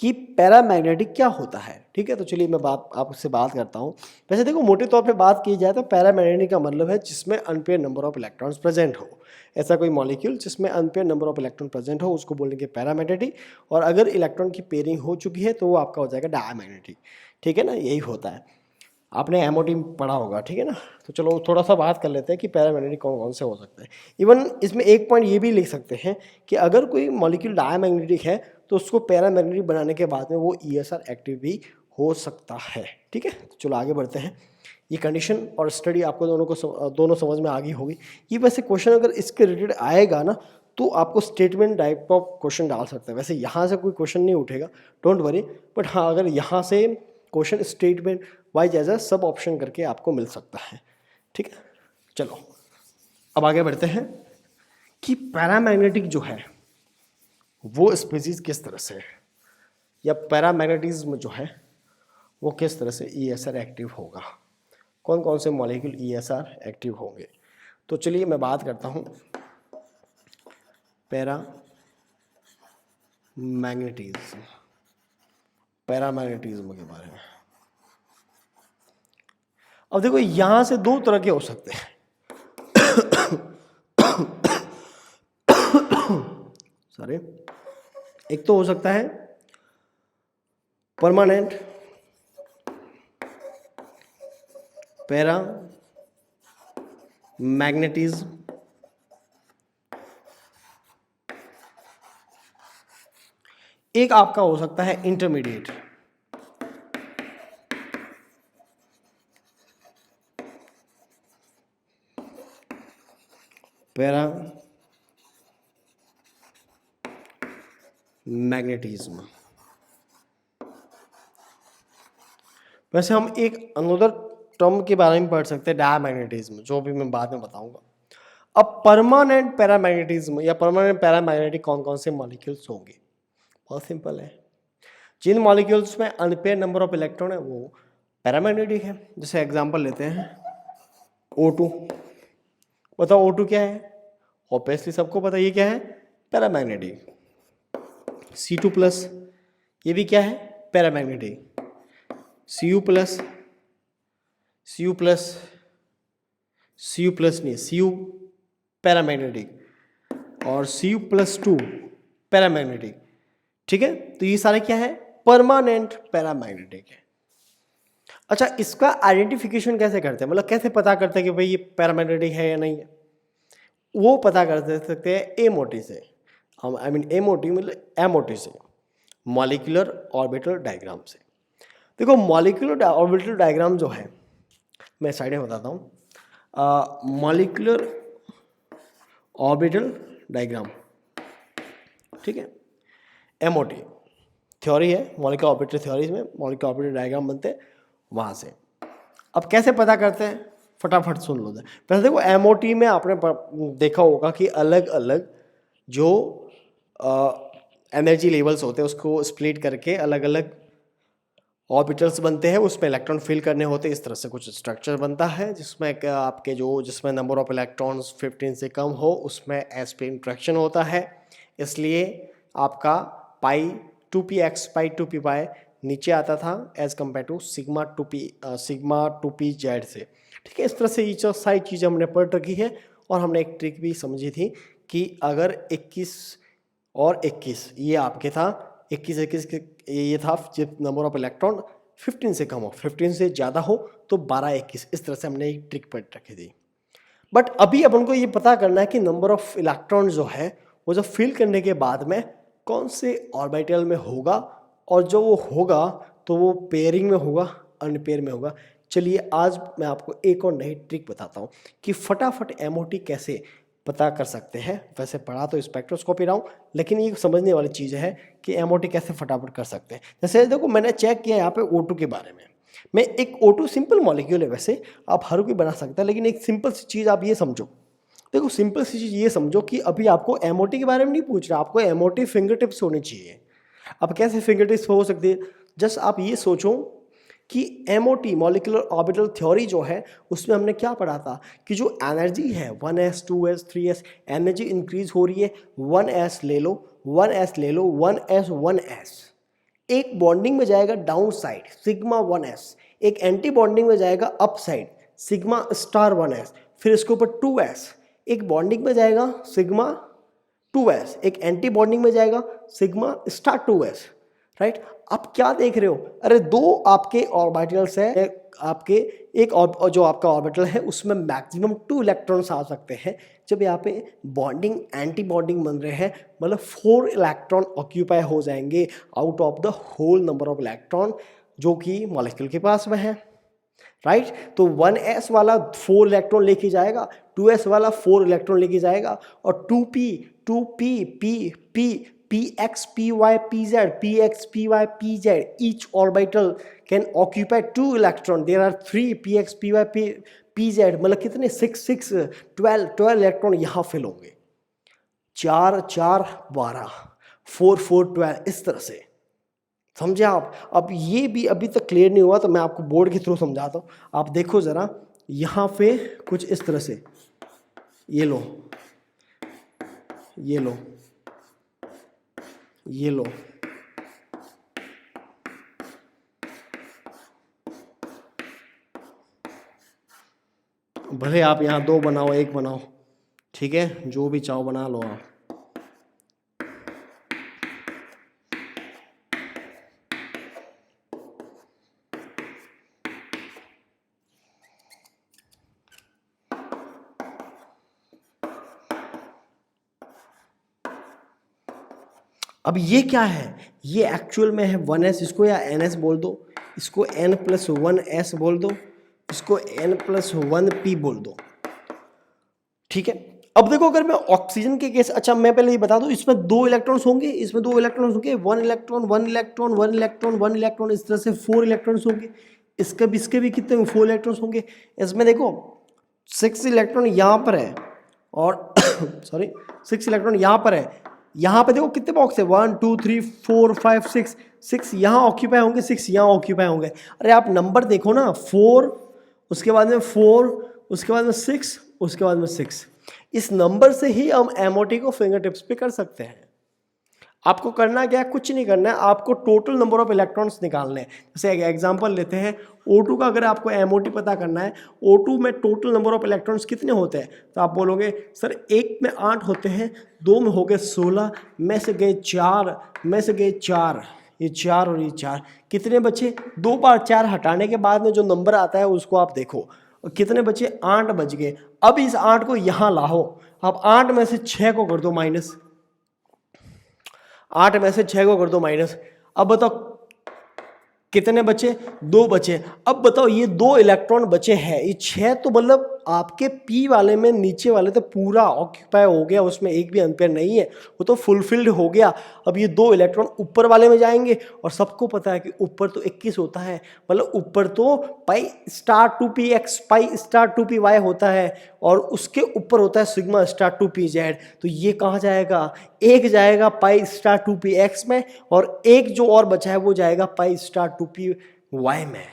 कि पैरामैग्नेटिक क्या होता है। ठीक है, तो चलिए मैं आपसे बात करता हूँ। वैसे देखो, मोटे तौर पे बात की जाए तो पैरामैग्नेटिक का मतलब है जिसमें unpair number of electrons present हो। ऐसा कोई मॉलिक्यूल जिसमें unpair number of electron present हो उसको बोलेंगे पैरामैग्नेटिक, और अगर इलेक्ट्रॉन की पेयरिंग हो चुकी है तो वो आपका हो जाएगा डायमैग्नेटिक। ठीक है ना, यही होता है। आपने एमओटी पढ़ा होगा, ठीक है ना। तो चलो थोड़ा सा बात कर लेते हैं कि पैरामैग्नेटिक कौन कौन से हो सकते हैं। इवन इसमें एक पॉइंट ये भी लिख सकते हैं कि अगर कोई मॉलिक्यूल डायमैग्नेटिक है तो उसको पैरामैग्नेटिक बनाने के बाद में वो ESR एक्टिव भी हो सकता है। ठीक है, तो चलो आगे बढ़ते हैं। ये कंडीशन और स्टडी आपको दोनों समझ में आ गई होगी। ये वैसे क्वेश्चन अगर इसके रिलेटेड आएगा ना तो आपको स्टेटमेंट टाइप ऑफ क्वेश्चन डाल सकते हैं। वैसे यहाँ से कोई क्वेश्चन नहीं उठेगा, डोंट वरी, बट हाँ अगर यहाँ से question statement wise as a sub option करके आपको मिल सकता है। ठीक है, चलो अब आगे बढ़ते हैं कि पैरामैग्नेटिक जो है वो स्पीसीज किस तरह से है, या पैरामैग्नेटिज्म जो है वो किस तरह से ESR एक्टिव होगा, कौन कौन से मॉलिक्यूल ESR एक्टिव होंगे। तो चलिए मैं बात करता हूँ पैरामैग्नेटिज्म के बारे में। अब देखो यहां से दो तरह के हो सकते हैं। सॉरी, एक तो हो सकता है परमानेंट पैरामैग्नेटिज्म, एक आपका हो सकता है इंटरमीडिएट पैरामैग्नेटिज्म। वैसे हम एक अनदर टर्म के बारे में पढ़ सकते हैं डायमैग्नेटिज्म, जो भी मैं बाद में बताऊंगा। अब परमानेंट पैरामैग्नेटिज्म या परमानेंट पैरामैग्नेटिक कौन कौन से मॉलिक्यूल्स होंगे? बहुत सिंपल है, जिन मॉलिक्यूल्स में अनपेयर नंबर ऑफ इलेक्ट्रॉन है वो पैरामैग्नेटिक है। जैसे एग्जांपल लेते हैं O2। बताओ O2 क्या है? ऑब्वियसली सबको पता ये क्या है, पैरामैग्नेटिक। C2+, ये भी क्या है, पैरामैग्नेटिक। Cu+, नहीं, Cu पैरामैग्नेटिक और Cu+2 पैरामैग्नेटिक। ठीक है, तो ये सारे क्या है, परमानेंट पैरामैग्नेटिक है। अच्छा, इसका आइडेंटिफिकेशन कैसे करते हैं, मतलब कैसे पता करते हैं कि भाई ये पैरामैग्नेटिक है या नहीं है? वो पता कर सकते हैं ए मोटी से। हम आई मीन एमओटी मतलब एमओटी से, मॉलिक्यूलर ऑर्बिटल डायग्राम से। देखो मॉलिक्यूलर ऑर्बिटल डायग्राम जो है, मैं साइड में बताता हूँ। मॉलिक्यूलर ऑर्बिटल डायग्राम, ठीक है, एमओटी थ्योरी है, मॉलिक्यूलर ऑर्बिटल थ्योरी में मॉलिक्यूलर ऑर्बिटल डायग्राम बनते हैं वहाँ से। अब कैसे पता करते हैं, फटाफट सुन लो। पहले देखो एमओटी में आपने देखा होगा कि अलग अलग जो एनर्जी लेवल्स होते हैं उसको स्प्लिट करके अलग अलग ऑर्बिटल्स बनते हैं, उसमें इलेक्ट्रॉन फिल करने होते हैं। इस तरह से कुछ स्ट्रक्चर बनता है जिसमें आपके जिसमें नंबर ऑफ इलेक्ट्रॉन्स 15 से कम हो उसमें एस पे इंट्रैक्शन होता है। इसलिए आपका पाई 2px पाई 2p नीचे आता था as compare to sigma 2p Z से, ठीक है। इस तरह से ये सारी चीज़ें हमने पढ़ रखी है और हमने एक ट्रिक भी समझी थी कि अगर 21 और 21 ये आपके था, 21 ये था जब नंबर ऑफ इलेक्ट्रॉन 15 से कम हो, 15 से ज़्यादा हो तो 12-21, इस तरह से हमने एक ट्रिक पढ़ रखी थी। बट अभी अपन को ये पता करना है कि नंबर ऑफ इलेक्ट्रॉन जो है वो जब फिल करने के बाद में कौन से ऑर्बिटल में होगा, और जो वो होगा तो वो पेयरिंग में होगा, अनपेयर में होगा। चलिए आज मैं आपको एक और नई ट्रिक बताता हूँ कि फटाफट एमओटी कैसे पता कर सकते हैं। वैसे पढ़ा तो स्पेक्ट्रोस्कोपी रहा हूँ, लेकिन ये समझने वाली चीज़ है कि एमओटी कैसे फटाफट कर सकते हैं। जैसे देखो मैंने चेक किया यहाँ पे O2 के बारे में। मैं एक O2 सिंपल मॉलिक्यूल है, वैसे आप हर कोई बना सकता है, लेकिन एक सिंपल सी चीज़ आप ये समझो। देखो सिंपल सी चीज़ ये समझो कि अभी आपको एमओटी के बारे में नहीं पूछ रहा, आपको एमओटी फिंगर टिप्स होनी चाहिए। अब कैसे फिंगर टिप्स हो सकती है, जस्ट आप ये सोचो कि एमओटी मॉलिक्यूलर ऑर्बिटल थ्योरी जो है उसमें हमने क्या पढ़ा था कि जो एनर्जी है 1s 2s 3s energy increase हो रही है। 1s ले लो, 1s ले लो, 1s 1s एक बॉन्डिंग में जाएगा डाउन साइड सिग्मा 1s, एक एंटी बॉन्डिंग में जाएगा up side sigma star 1s, फिर इसके ऊपर 2s एक बॉन्डिंग में जाएगा सिग्मा 2s, एक एंटी बॉन्डिंग में जाएगा सिग्मा स्टार 2s, राइट। आप क्या देख रहे हो, अरे दो आपके ऑर्बिटल्स है, आपके एक जो आपका ऑर्बिटल है उसमें मैक्सिमम 2 इलेक्ट्रॉन्स आ सकते हैं। जब यहाँ पे बॉन्डिंग एंटी बॉन्डिंग बन रहे हैं मतलब 4 इलेक्ट्रॉन ऑक्यूपाई हो जाएंगे out of the whole number of electron जो कि मॉलिक्यूल के पास में है, राइट। तो 1s वाला 4 इलेक्ट्रॉन लेके जाएगा, 2s वाला 4 इलेक्ट्रॉन लेके जाएगा, और 2p px py pz px py pz each orbital can occupy 2 electron. There are 3 px py pz मतलब कितने 6 12 इलेक्ट्रॉन यहाँ फिल होंगे, 4 4 12 4 4 12 इस तरह से, समझे आप। अब ये भी अभी तक क्लियर नहीं हुआ तो मैं आपको बोर्ड के थ्रू समझाता हूँ। आप देखो ज़रा यहाँ पे कुछ इस तरह से, ये लो ये लो ये लो, भले आप यहाँ 2 बनाओ 1 बनाओ, ठीक है, जो भी चाहो बना लो आप। अब ये क्या है, ये एक्चुअल में है 1s, इसको या ns बोल दो, इसको n+1s बोल दो, इसको n+1p बोल दो, ठीक है। अब देखो अगर मैं ऑक्सीजन के केस, अच्छा मैं पहले ये बता दूं, इसमें 2 इलेक्ट्रॉन्स होंगे, इसमें 2 इलेक्ट्रॉन्स होंगे, 1 इलेक्ट्रॉन 1 इलेक्ट्रॉन 1 इलेक्ट्रॉन 1 इलेक्ट्रॉन, इस तरह से 4 इलेक्ट्रॉन्स होंगे। इसके भी कितने 4 इलेक्ट्रॉन्स होंगे। इसमें देखो 6 इलेक्ट्रॉन यहाँ पर है और सॉरी 6 इलेक्ट्रॉन यहाँ पर है। यहाँ पे देखो कितने बॉक्स है 1 2 3 4 5 6 6 यहाँ ऑक्यूपाई होंगे, 6 यहाँ ऑक्यूपाई होंगे। अरे आप नंबर देखो ना, 4 उसके बाद में 4 उसके बाद में 6 उसके बाद में 6, इस नंबर से ही हम एमओटी को फिंगर टिप्स पे कर सकते हैं। आपको करना क्या है, कुछ नहीं करना है, आपको टोटल नंबर ऑफ इलेक्ट्रॉन्स निकालने हैं। जैसे एक एग्जांपल लेते हैं O2 का, अगर आपको एमओटी पता करना है, O2 में टोटल नंबर ऑफ इलेक्ट्रॉन्स कितने होते हैं, तो आप बोलोगे सर 1 में 8 होते हैं, 2 में हो गए 16, में से गए 4, में से गए 4, ये 4 और ये 4, कितने बचे, 2 बार 4 हटाने के बाद में जो नंबर आता है उसको आप देखो, कितने बचे, 8 बच गए। अब इस 8 को यहाँ लाओ, अब 8 में से 6 को कर दो माइनस, 8 में से 6 को कर दो माइनस। अब बताओ कितने बचे, 2 बचे। अब बताओ ये 2 इलेक्ट्रॉन बचे हैं, ये 6 तो मतलब आपके पी वाले में नीचे वाले तो पूरा ऑक्यूपाई हो गया, उसमें एक भी अनपेयर नहीं है, वो तो फुलफिल्ड हो गया। अब ये 2 इलेक्ट्रॉन ऊपर वाले में जाएंगे और सबको पता है कि ऊपर तो 21 होता है, मतलब ऊपर तो pi star 2p x pi star 2py होता है और उसके ऊपर होता है सिग्मा स्टार 2pz। तो ये कहाँ जाएगा, एक जाएगा पाई स्टार 2px में और एक जो और बचा है वो जाएगा पाई स्टार 2py में।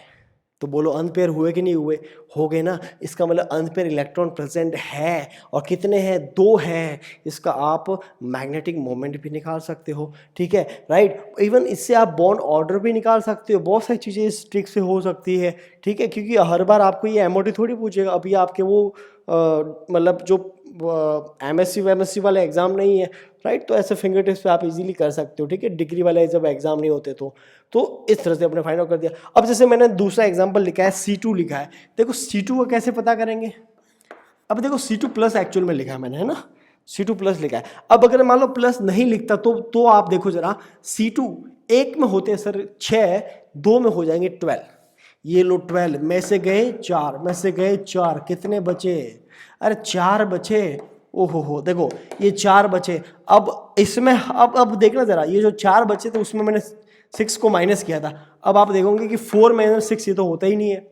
तो बोलो अनपेयर हुए कि नहीं हुए, हो गए ना। इसका मतलब अनपेयर इलेक्ट्रॉन प्रेजेंट है और कितने हैं, 2 हैं। इसका आप मैग्नेटिक मोमेंट भी निकाल सकते हो, ठीक है, राइट। इवन इससे आप बॉन्ड ऑर्डर भी निकाल सकते हो, बहुत सारी चीज़ें इस ट्रिक से हो सकती है, ठीक है, क्योंकि हर बार आपको ये एमओटी थोड़ी पूछेगा। अभी आपके वो मतलब जो एमएससी वाले एग्जाम नहीं है, राइट, तो ऐसे फिंगर टिप्स पे आप इजीली कर सकते हो, ठीक है, डिग्री वाले जब एग्जाम नहीं होते तो इस तरह से अपने फाइंड आउट कर दिया। अब जैसे मैंने दूसरा एग्जांपल लिखा है C2 लिखा है, देखो C2 का कैसे पता करेंगे। अब देखो C2 प्लस एक्चुअल में लिखा है मैंने, है ना, C2 प्लस लिखा है। अब अगर मान लो प्लस नहीं लिखता तो आप देखो जरा, C2 एक में होते हैं सर 6, 2 में हो जाएंगे 12। ये लो 12 में से गए 4, में से गए 4, कितने बचे, अरे 4 बचे। ओहो हो, देखो ये 4 बचे। अब इसमें अब देखना जरा, ये जो 4 बचे थे उसमें मैंने 6 को माइनस किया था। अब आप देखोगे कि 4 - 6 ये तो होता ही नहीं है।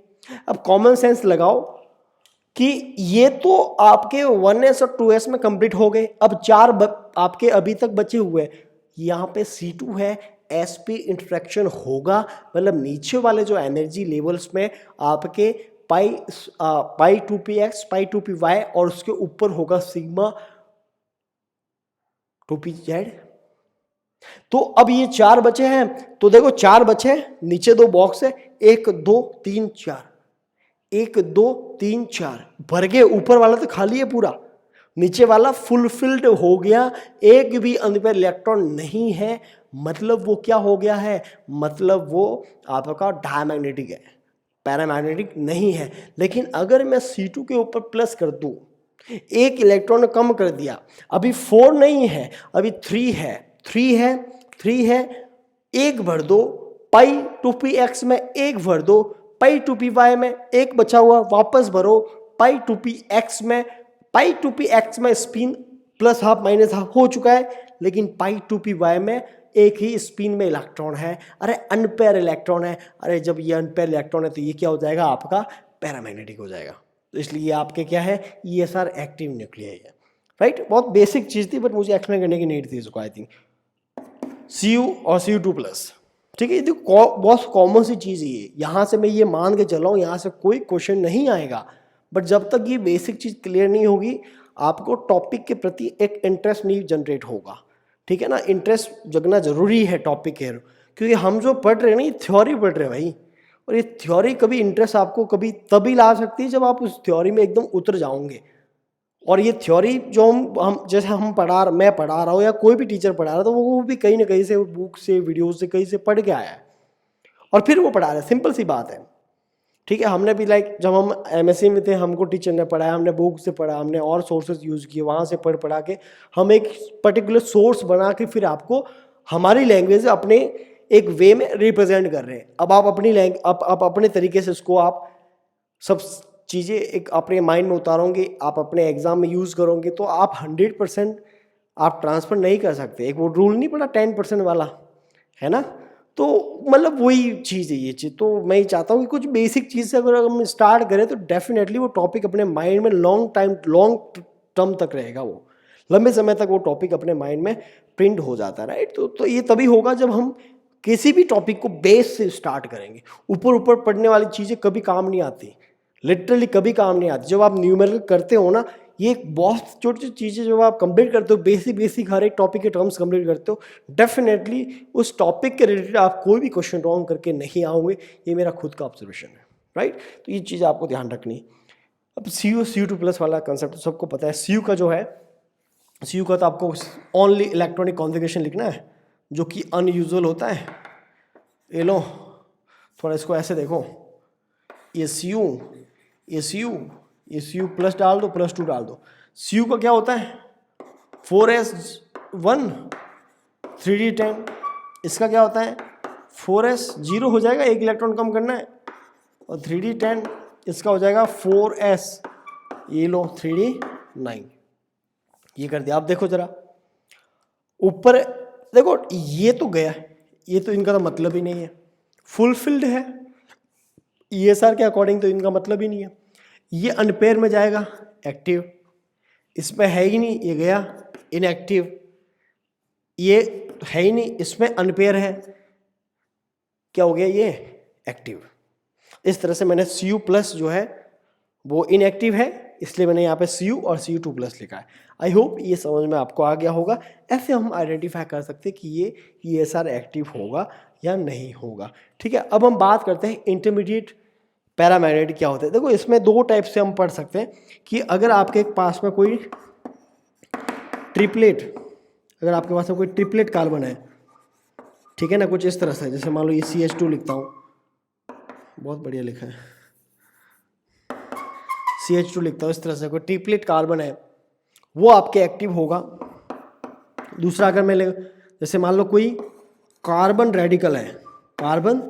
अब कॉमन सेंस लगाओ कि ये तो आपके 1s और 2s में कंप्लीट हो गए। अब 4 आपके अभी तक बचे हुए, यहाँ पे C2 है, sp इंटरेक्शन होगा, मतलब नीचे वाले जो एनर्जी लेवल्स में आपके पाई 2px पाई 2py और उसके ऊपर होगा सिग्मा 2pz। तो अब ये 4 बचे हैं, तो देखो 4 बचे, नीचे 2 बॉक्स है, 1 2 3 4, 1 2 3 4 भर गए। ऊपर वाला तो खाली है पूरा, नीचे वाला फुलफिल्ड हो गया, एक भी अनपेयर इलेक्ट्रॉन नहीं है। मतलब वो क्या हो गया है, मतलब वो आपका डायमैग्नेटिक है, पैरामैग्नेटिक नहीं है। लेकिन अगर मैं C2 के ऊपर प्लस कर दूं, एक इलेक्ट्रॉन कम कर दिया, अभी 4 नहीं है, अभी 3 है, 3 है, एक भर दो, पाई 2px में एक भर दो, पाई 2py में एक बचा हुआ वापस भरो, पाई 2px में, पाई 2px में spin plus half minus half हो चुका है, लेकिन पाई 2py में एक ही स्पिन में इलेक्ट्रॉन है। अरे अनपेयर इलेक्ट्रॉन है, अरे जब ये अनपेयर इलेक्ट्रॉन है तो ये क्या हो जाएगा, आपका पैरामैग्नेटिक हो जाएगा। तो इसलिए ये आपके क्या है, ESR एक्टिव न्यूक्लियर है, राइट। बहुत बेसिक चीज थी बट मुझे एक्सप्लेन करने की नीड थी इसको, आई थिंक। Cu और Cu2 प्लस, ठीक है, ये बहुत कॉमन सी चीज़ है ये। यहाँ से मैं ये मान के चला हूँ, यहाँ से कोई क्वेश्चन नहीं आएगा, बट जब तक ये बेसिक चीज़ क्लियर नहीं होगी आपको टॉपिक के प्रति एक इंटरेस्ट नहीं जनरेट होगा, ठीक है ना। इंटरेस्ट जगना जरूरी है टॉपिक के, क्योंकि हम जो पढ़ रहे हैं ना ये थ्योरी पढ़ रहे हैं भाई, और ये थ्योरी कभी इंटरेस्ट आपको कभी तभी ला सकती है जब आप उस थ्योरी में एकदम उतर जाओगे। और ये थ्योरी जो हम जैसे मैं पढ़ा रहा हूँ या कोई भी टीचर पढ़ा रहा है, तो वो भी कहीं ना कहीं से बुक से, वीडियो से, कहीं से पढ़ के आया है और फिर वो पढ़ा रहा है। सिंपल सी बात है, ठीक है। हमने भी लाइक जब हम MSc में थे, हमको टीचर ने पढ़ाया, हमने बुक से पढ़ा, हमने और सोर्सेज यूज़ किए, वहाँ से पढ़ा के हम एक पर्टिकुलर सोर्स बना के फिर आपको हमारी लैंग्वेज अपने एक वे में रिप्रेजेंट कर रहे हैं। अब आप अपने तरीके से इसको आप सब चीज़ें एक अपने माइंड में उतारोगे, आप अपने एग्जाम में यूज़ करोगे, तो आप 100% आप ट्रांसफर नहीं कर सकते। एक वो रूल नहीं पड़ा 10% वाला, है ना। तो मतलब वही चीज़ है ये चीज़। तो मैं ये चाहता हूँ कि कुछ बेसिक चीज़ से अगर हम स्टार्ट करें तो डेफिनेटली वो टॉपिक अपने माइंड में लॉन्ग टर्म तक रहेगा, वो लंबे समय तक वो टॉपिक अपने माइंड में प्रिंट हो जाता है, राइट। तो ये तभी होगा जब हम किसी भी टॉपिक को बेस से स्टार्ट करेंगे। ऊपर पढ़ने वाली चीज़ें कभी काम नहीं आती, लिटरली कभी काम नहीं आती। जब आप न्यूमेरिकल करते हो ना, ये बहुत छोटी छोटी चीज़ें जब आप कंप्लीट करते हो, बेसिक हर एक टॉपिक के टर्म्स कंप्लीट करते हो, डेफिनेटली उस टॉपिक के रिलेटेड आप कोई भी क्वेश्चन रॉन्ग करके नहीं आओगे। ये मेरा खुद का ऑब्जर्वेशन है, राइट। तो ये चीज़ आपको ध्यान रखनी। अब Cu2 प्लस वाला कंसेप्ट सबको पता है। Cu का जो है, Cu का तो आपको ओनली इलेक्ट्रॉनिक कॉन्फ़िगरेशन लिखना है जो कि अनयूजुअल होता है। ये लो थोड़ा इसको ऐसे देखो, ये Cu प्लस डाल दो, +2 डाल दो। Cu का क्या होता है, 4s1 3d10, इसका क्या होता है 4s, 0 हो जाएगा, एक इलेक्ट्रॉन कम करना है, और 3d10 इसका हो जाएगा 4s, ये लो 3d9, ये कर दिया। आप देखो जरा ऊपर देखो, ये तो गया, ये तो इनका तो मतलब ही नहीं है, फुलफिल्ड है ESR के अकॉर्डिंग, तो इनका मतलब ही नहीं है। ये अनपेयर में जाएगा एक्टिव, इसमें है ही नहीं, ये गया इनएक्टिव, ये है ही नहीं, इसमें अनपेयर है, क्या हो गया ये एक्टिव। इस तरह से मैंने Cu+ जो है वो इनएक्टिव है, इसलिए मैंने यहाँ पे Cu और Cu2+ लिखा है। आई होप ये समझ में आपको आ गया होगा। ऐसे हम आइडेंटिफाई कर सकते हैं कि ये ESR एक्टिव होगा या नहीं होगा। ठीक है, अब हम बात करते हैं इंटरमीडिएट पैरामैग्नेटिक क्या होता है। देखो इसमें दो टाइप से हम पढ़ सकते हैं कि अगर आपके पास में कोई ट्रिपलेट, अगर आपके पास में कोई ट्रिपलेट कार्बन है, ठीक है ना, कुछ इस तरह से, जैसे मान लो ये CH2 लिखता हूँ, बहुत बढ़िया लिखा है, CH2 लिखता हूँ, इस तरह से कोई ट्रिपलेट कार्बन है, वो आपके एक्टिव होगा। दूसरा अगर मैं जैसे मान लो कोई कार्बन रेडिकल है, कार्बन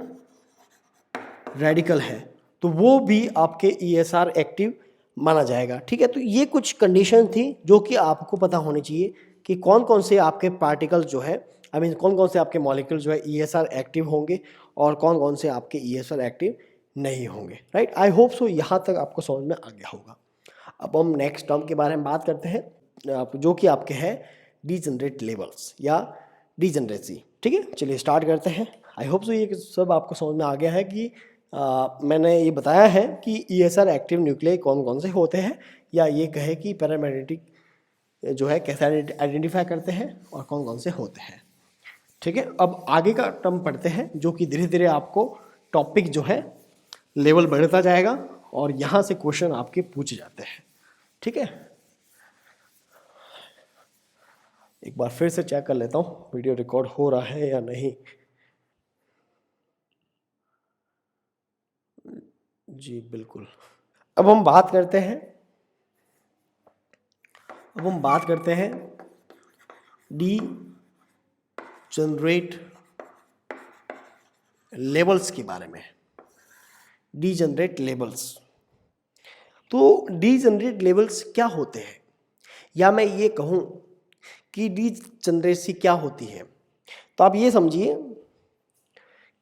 रेडिकल है, तो वो भी आपके ESR एक्टिव माना जाएगा। ठीक है, तो ये कुछ कंडीशन थी जो कि आपको पता होनी चाहिए कि कौन कौन से आपके पार्टिकल जो है, आई मीन कौन कौन से आपके मॉलिक्यूल जो है ESR एक्टिव होंगे और कौन कौन से आपके ESR एक्टिव नहीं होंगे। राइट, आई होप सो यहाँ तक आपको समझ में आ गया होगा। अब हम नेक्स्ट टर्म के बारे में बात करते हैं, जो कि आपके हैं डीजनरेट लेवल्स या डीजनरेसी। ठीक है, चलिए स्टार्ट करते हैं। आई होप सो ये सब आपको समझ में आ गया है कि मैंने ये बताया है कि ESR एक्टिव न्यूक्लियाई कौन कौन से होते हैं, या ये कहे कि पैरामैग्नेटिक जो है कैसे आइडेंटिफाई करते हैं और कौन कौन से होते हैं। ठीक है, अब आगे का टर्म पढ़ते हैं, जो कि धीरे धीरे आपको टॉपिक जो है लेवल बढ़ता जाएगा और यहाँ से क्वेश्चन आपके पूछे जाते हैं। ठीक है, एक बार फिर से चेक कर लेता हूँ वीडियो रिकॉर्ड हो रहा है या नहीं। जी बिल्कुल। अब हम बात करते हैं डीजनरेट लेवल्स के बारे में। डीजनरेट लेवल्स, तो डीजनरेट लेवल्स क्या होते हैं, या मैं ये कहूँ कि डीजनरेसी क्या होती है, तो आप ये समझिए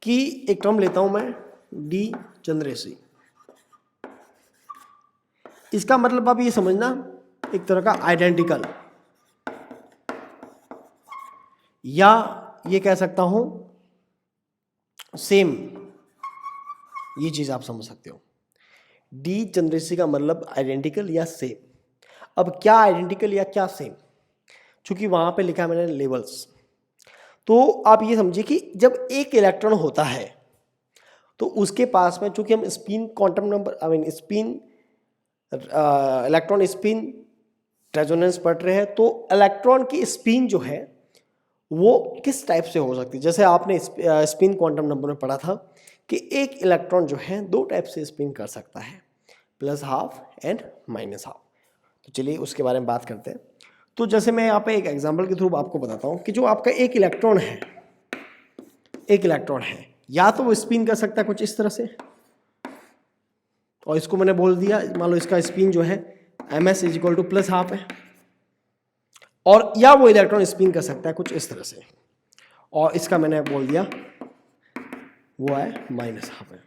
कि एक टर्म लेता हूँ मैं डीजनरेसी। इसका मतलब आप ये समझना एक तरह का आइडेंटिकल, या ये कह सकता हूं सेम, ये चीज आप समझ सकते हो। डीजनरेसी का मतलब आइडेंटिकल या सेम। अब क्या आइडेंटिकल या क्या सेम, चूंकि वहां पे लिखा है मैंने लेवल्स, तो आप ये समझिए कि जब एक इलेक्ट्रॉन होता है तो उसके पास में, चूंकि हम spin quantum number, I mean spin electron spin resonance पढ़ रहे हैं, तो इलेक्ट्रॉन की स्पिन जो है वो किस टाइप से हो सकती है। जैसे आपने स्पिन क्वांटम नंबर में पढ़ा था कि एक इलेक्ट्रॉन जो है दो टाइप से स्पिन कर सकता है, +½ एंड -½ तो चलिए उसके बारे में बात करते हैं। तो जैसे मैं यहाँ पे एक एग्जांपल के थ्रू आपको बताता हूँ कि जो आपका एक इलेक्ट्रॉन है, या तो वो स्पिन कर सकता है कुछ इस तरह से, और इसको मैंने बोल दिया, मान लो इसका स्पिन जो है ms = +½ है, और या वो इलेक्ट्रॉन स्पिन कर सकता है कुछ इस तरह से, और इसका मैंने बोल दिया वो है -½ है।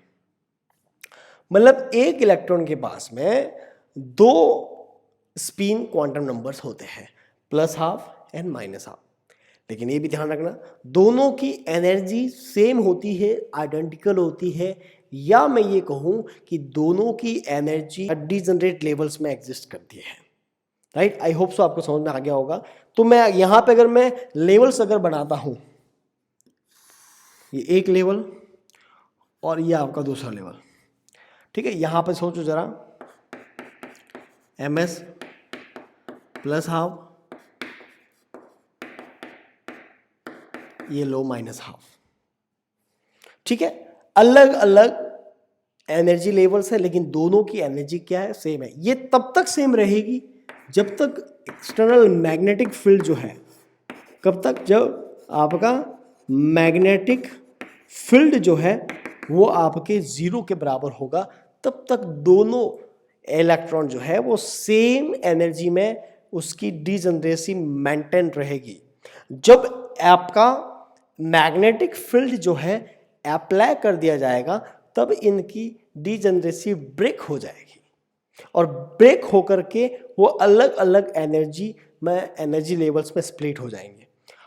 मतलब एक इलेक्ट्रॉन के पास में दो स्पिन क्वांटम नंबर्स होते हैं, +½ एंड -½ लेकिन ये भी ध्यान रखना दोनों की एनर्जी सेम होती है, आइडेंटिकल होती है, या मैं ये कहूँ कि दोनों की एनर्जी डीजनरेट लेवल्स में एग्जिस्ट करती है। राइट, आई होप सो आपको समझ में आ गया होगा। तो मैं यहाँ पे अगर मैं लेवल्स अगर बनाता हूँ, ये एक लेवल और ये आपका दूसरा लेवल, ठीक है, यहाँ पे सोचो जरा, ms +½ ये लो -½ ठीक है, अलग अलग एनर्जी लेवल्स है, लेकिन दोनों की एनर्जी क्या है, सेम है। ये तब तक सेम रहेगी जब तक एक्सटर्नल मैग्नेटिक फील्ड जो है, कब तक, जब आपका मैग्नेटिक फील्ड जो है वो आपके 0 के बराबर होगा, तब तक दोनों इलेक्ट्रॉन जो है वो सेम एनर्जी में उसकी डीजनरेसी मेंटेन रहेगी। जब आपका मैग्नेटिक फील्ड जो है अप्लाई कर दिया जाएगा तब इनकी डीजनरेसी ब्रेक हो जाएगी और ब्रेक होकर के वो अलग अलग एनर्जी लेवल्स में स्प्लिट हो जाएंगे।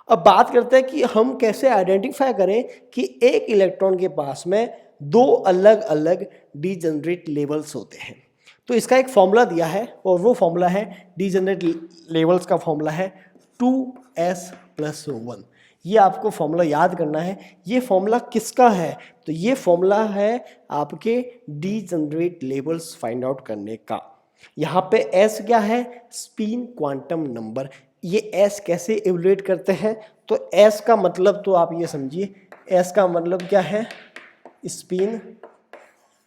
अब बात करते हैं कि हम कैसे आइडेंटिफाई करें कि एक इलेक्ट्रॉन के पास में दो अलग अलग डीजनरेट लेवल्स होते हैं। तो इसका एक फॉर्मूला दिया है और वो फॉर्मूला है, डीजनरेट लेवल्स का फॉर्मूला है 2s+1। ये आपको फॉर्मूला याद करना है। ये फॉर्मूला किसका है? तो ये फॉर्मूला है आपके डीजनरेट लेवल्स फाइंड आउट करने का। यहाँ पे s क्या है? Spin quantum number. ये s कैसे इवैल्यूएट करते हैं? तो s का मतलब तो आप ये समझिए, s का मतलब क्या है? स्पिन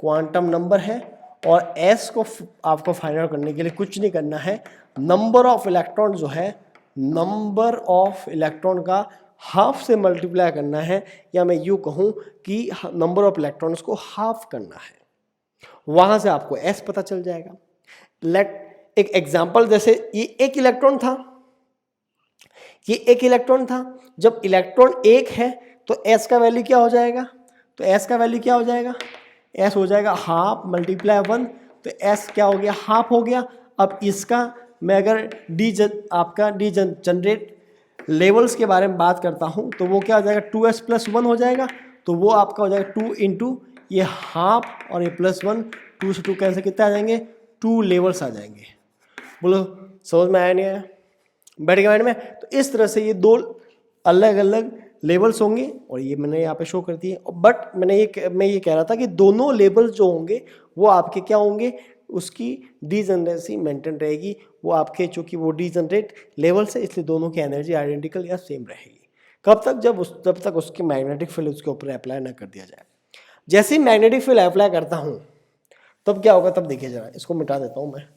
क्वांटम नंबर है और s को आपको फाइंड आउट करने के लिए कुछ नहीं करना है, नंबर ऑफ इलेक्ट्रॉन जो है, नंबर ऑफ इलेक्ट्रॉन का हाफ से मल्टीप्लाई करना है, या मैं यूँ कहूँ कि नंबर ऑफ इलेक्ट्रॉन्स को हाफ करना है, वहाँ से आपको s पता चल जाएगा। एक एग्जाम्पल, जैसे ये एक इलेक्ट्रॉन था, ये एक इलेक्ट्रॉन था। जब इलेक्ट्रॉन एक है तो s का वैल्यू क्या हो जाएगा? तो s का वैल्यू क्या हो जाएगा? s हो जाएगा हाफ मल्टीप्लाई 1, तो s क्या हो गया? हाफ हो गया। अब इसका मैं अगर आपका डीजनरेट लेवल्स के बारे में बात करता हूँ तो वो क्या हो जाएगा? 2s+1 हो जाएगा। तो वो आपका हो जाएगा 2 इंटू ये हाफ और ये +1, 2 से 2 कैंसिल, कितने आ जाएंगे? 2 लेवल्स आ जाएंगे। बोलो समझ में आया नहीं आया? बैठ गया माइंड में? तो इस तरह से ये दो अलग अलग लेवल्स होंगे और ये मैंने यहाँ पे शो कर दिए। बट मैं ये कह रहा था कि दोनों लेवल्स जो होंगे वो आपके क्या होंगे? उसकी डीजनरेसी मेंटेन रहेगी। वो आपके चूंकि वो डीजनरेट लेवल्स है इसलिए दोनों की एनर्जी आइडेंटिकल या सेम रहेगी। कब तक? जब तक उसकी मैग्नेटिक फील्ड उसके ऊपर अप्लाई ना कर दिया जाए। जैसे ही मैग्नेटिक फील्ड अप्लाई करता हूँ तब क्या होगा? तब देखिए जरा, इसको मिटा देता हूँ मैं।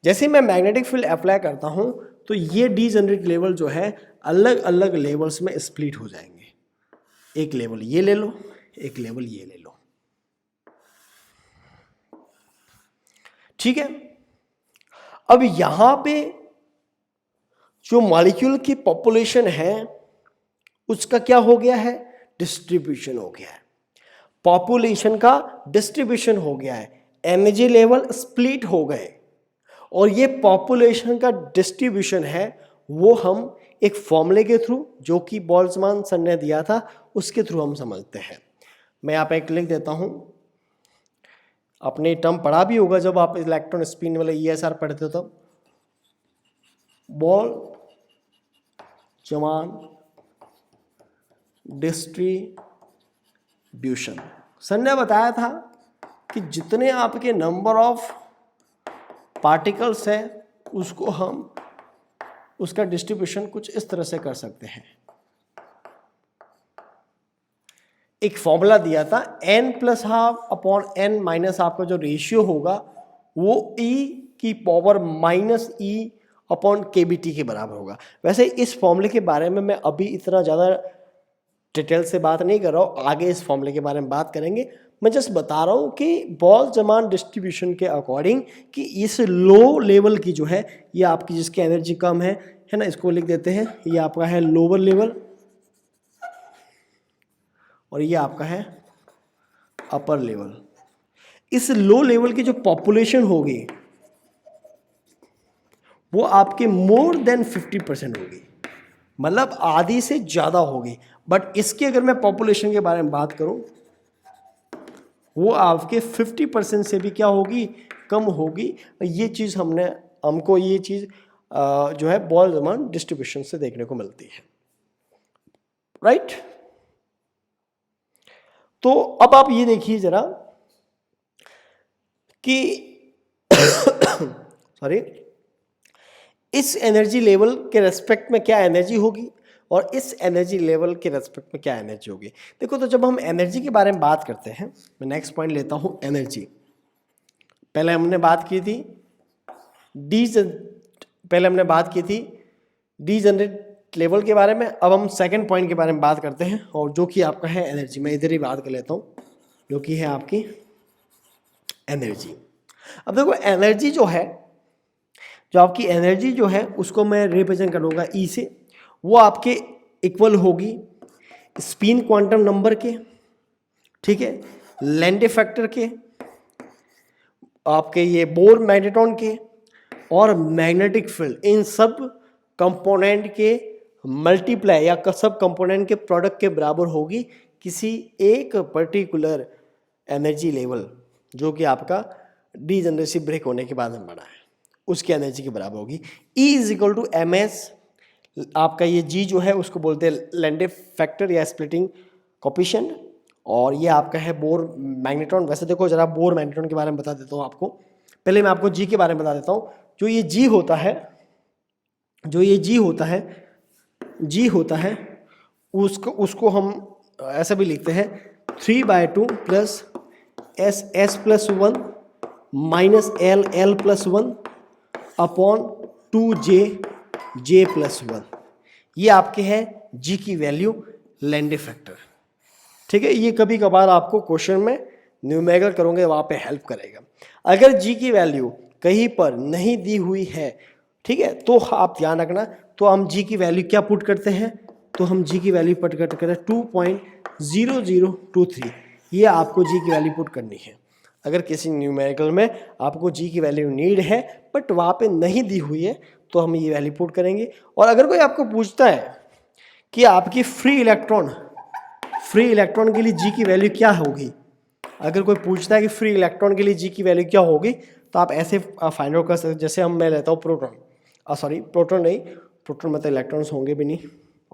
जैसे मैं मैग्नेटिक फील्ड अप्लाई करता हूं तो ये डीजनरेट लेवल जो है अलग अलग लेवल्स में स्प्लिट हो जाएंगे। एक लेवल ये ले लो, एक लेवल ये ले लो, ठीक है। अब यहां पे जो मॉलिक्यूल की पॉपुलेशन है उसका क्या हो गया है? डिस्ट्रीब्यूशन हो गया है। पॉपुलेशन का डिस्ट्रीब्यूशन हो गया है, एनर्जी लेवल स्प्लिट हो गए और ये पॉपुलेशन का डिस्ट्रीब्यूशन है वो हम एक फॉर्मूले के थ्रू, जो कि बोल्ट्जमान सर ने दिया था, उसके थ्रू हम समझते हैं। मैं यहाँ पे एक लिख देता हूँ। आपने टर्म पढ़ा भी होगा जब आप इलेक्ट्रॉन स्पिन वाले ESR पढ़ते हो तब। बोल्ट्जमान डिस्ट्रीब्यूशन, सर ने बताया था कि जितने आपके नंबर ऑफ पार्टिकल्स है उसको हम उसका डिस्ट्रीब्यूशन कुछ इस तरह से कर सकते हैं। एक फॉर्मूला दिया था n+12/n- आपका जो रेशियो होगा वो e⁻⁻e/kBT के बराबर होगा। वैसे इस फॉर्मूले के बारे में मैं अभी इतना ज़्यादा डिटेल से बात नहीं कर रहा हूँ, आगे इस फॉर्मूले के बारे में बात करेंगे। मैं जस्ट बता रहा हूँ कि बोल्ट्जमान डिस्ट्रीब्यूशन के अकॉर्डिंग कि इस लो लेवल की जो है ये आपकी जिसकी एनर्जी कम है ना, इसको लिख देते हैं, ये आपका है लोअर लेवल और ये आपका है अपर लेवल। इस लो लेवल की जो पॉपुलेशन होगी वो आपके मोर देन 50% होगी, मतलब आधी से ज़्यादा होगी। बट इसके अगर मैं पॉपुलेशन के बारे में बात करूं वो आपके 50% से भी क्या होगी? कम होगी। ये चीज़ हमको ये चीज़ जो है बोल्ट्जमान डिस्ट्रीब्यूशन से देखने को मिलती है, राइट। तो अब आप ये देखिए जरा कि सॉरी, इस एनर्जी लेवल के रेस्पेक्ट में क्या एनर्जी होगी और इस एनर्जी लेवल के रेस्पेक्ट में क्या एनर्जी होगी। देखो, तो जब हम एनर्जी के बारे में बात करते हैं, मैं नेक्स्ट पॉइंट लेता हूं एनर्जी। पहले हमने बात की थी डीजनरेट लेवल के बारे में। अब हम सेकंड पॉइंट के बारे में बात करते हैं, और जो कि आपका है एनर्जी। मैं इधर ही बात कर लेता हूँ, जो कि है आपकी एनर्जी। अब देखो एनर्जी जो है, जो आपकी एनर्जी जो है उसको मैं रिप्रेजेंट करूँगा ई से। वो आपके इक्वल होगी स्पिन क्वांटम नंबर के, ठीक है, लैंडे फैक्टर के, आपके ये बोर मैग्नेट्रॉन के और मैग्नेटिक फील्ड, इन सब कंपोनेंट के मल्टीप्लाई या सब कंपोनेंट के प्रोडक्ट के बराबर होगी किसी एक पर्टिकुलर एनर्जी लेवल, जो कि आपका डीजेनरेसी ब्रेक होने के बाद में बना है, उसकी एनर्जी के बराबर होगी। E is equal to M S, आपका ये G जो है उसको बोलते हैं लैंडे फैक्टर या स्प्लिटिंग कोफिशिएंट, और ये आपका है बोर मैग्नेट्रॉन। वैसे देखो जरा बोर मैग्नेट्रॉन के बारे में बता देता हूँ आपको। पहले मैं आपको G के बारे में बता देता हूँ। जो ये G होता है, जो ये G होता है उसको हम ऐसा भी लिखते हैं 3/2 plus S+1 minus L+1 upon 2J+1। ये आपके है G की वैल्यू लैंडे फैक्टर, ठीक है। ये कभी कभार आपको क्वेश्चन में न्यूमेरिकल करोगे वहाँ पे हेल्प करेगा। अगर G की वैल्यू कहीं पर नहीं दी हुई है, ठीक है, तो आप ध्यान रखना, तो हम G की वैल्यू क्या पुट करते हैं, तो हम G की वैल्यू पुट करते हैं 2.0023। ये आपको G की वैल्यू पुट करनी है। अगर किसी न्यूमेरिकल में आपको G की वैल्यू नीड है बट वहाँ पे नहीं दी हुई है, तो हम ये वैल्यू पुट करेंगे। और अगर कोई आपको पूछता है कि आपकी फ्री इलेक्ट्रॉन के लिए G की वैल्यू क्या होगी, अगर कोई पूछता है कि फ्री इलेक्ट्रॉन के लिए G की वैल्यू क्या होगी, तो आप ऐसे फाइंड आउट कर सकते हैं। जैसे मैं लेता हूँ प्रोटॉन, प्रोटॉन नहीं, प्रोटॉन मतलब इलेक्ट्रॉन्स होंगे भी नहीं,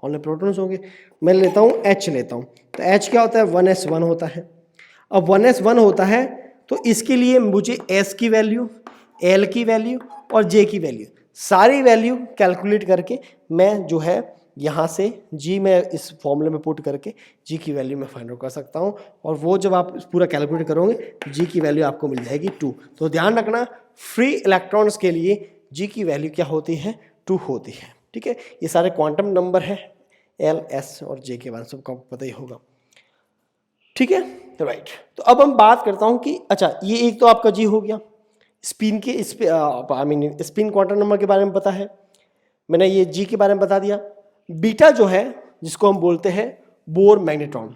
ऑनली प्रोटॉन्स होंगे। मैं लेता हूँ H लेता हूँ, तो H क्या होता है, 1s1 होता है। अब 1s1 होता है तो इसके लिए मुझे S की वैल्यू, L की वैल्यू और J की वैल्यू, सारी वैल्यू कैलकुलेट करके मैं जो है यहाँ से G में इस फॉर्मूले में पुट करके G की वैल्यू मैं फाइंड आउट कर सकता हूँ। और वो जब आप पूरा कैलकुलेट करोगे तो G की वैल्यू आपको मिल जाएगी 2। तो ध्यान रखना फ्री इलेक्ट्रॉन्स के लिए G की वैल्यू क्या होती है, 2 होती है, ठीक है। ये सारे क्वांटम नंबर है, L, S और J के बारे में सबको पता ही होगा, ठीक है, राइट। तो अब हम बात करता हूँ कि अच्छा ये एक तो आपका G हो गया, स्पिन के स्पिन क्वांटम नंबर के बारे में पता है, मैंने ये G के बारे में बता दिया। बीटा जो है जिसको हम बोलते हैं बोर मैग्नेट्रॉन,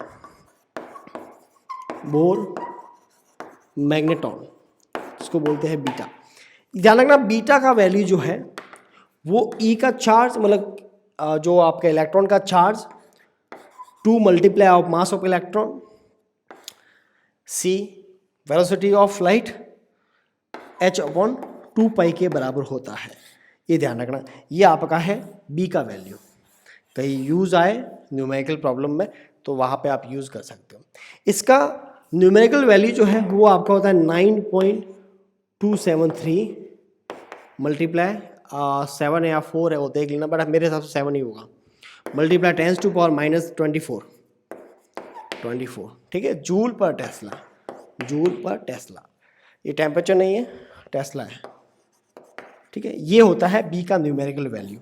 इसको बोलते हैं बीटा। ध्यान रखना बीटा का वैल्यू जो है वो E का चार्ज, मतलब जो आपका इलेक्ट्रॉन का charge 2 multiply of mass of electron, C velocity of light, H/2π के बराबर होता है। ये ध्यान रखना, ये आपका है B का वैल्यू। कहीं यूज़ आए न्यूमेरिकल प्रॉब्लम में तो वहाँ पे आप यूज़ कर सकते हो। इसका न्यूमेरिकल वैल्यू जो है वो आपका होता है 9.273 मल्टीप्लाई 7 या 4 है वो देख लेना, बट मेरे हिसाब से 7 ही होगा, मल्टीप्लाई 10⁻⁻24, ठीक है, जूल पर टेस्ला। ये टेम्परेचर नहीं है, टेस्ला है, ठीक है। ये होता है बी का न्यूमेरिकल वैल्यू,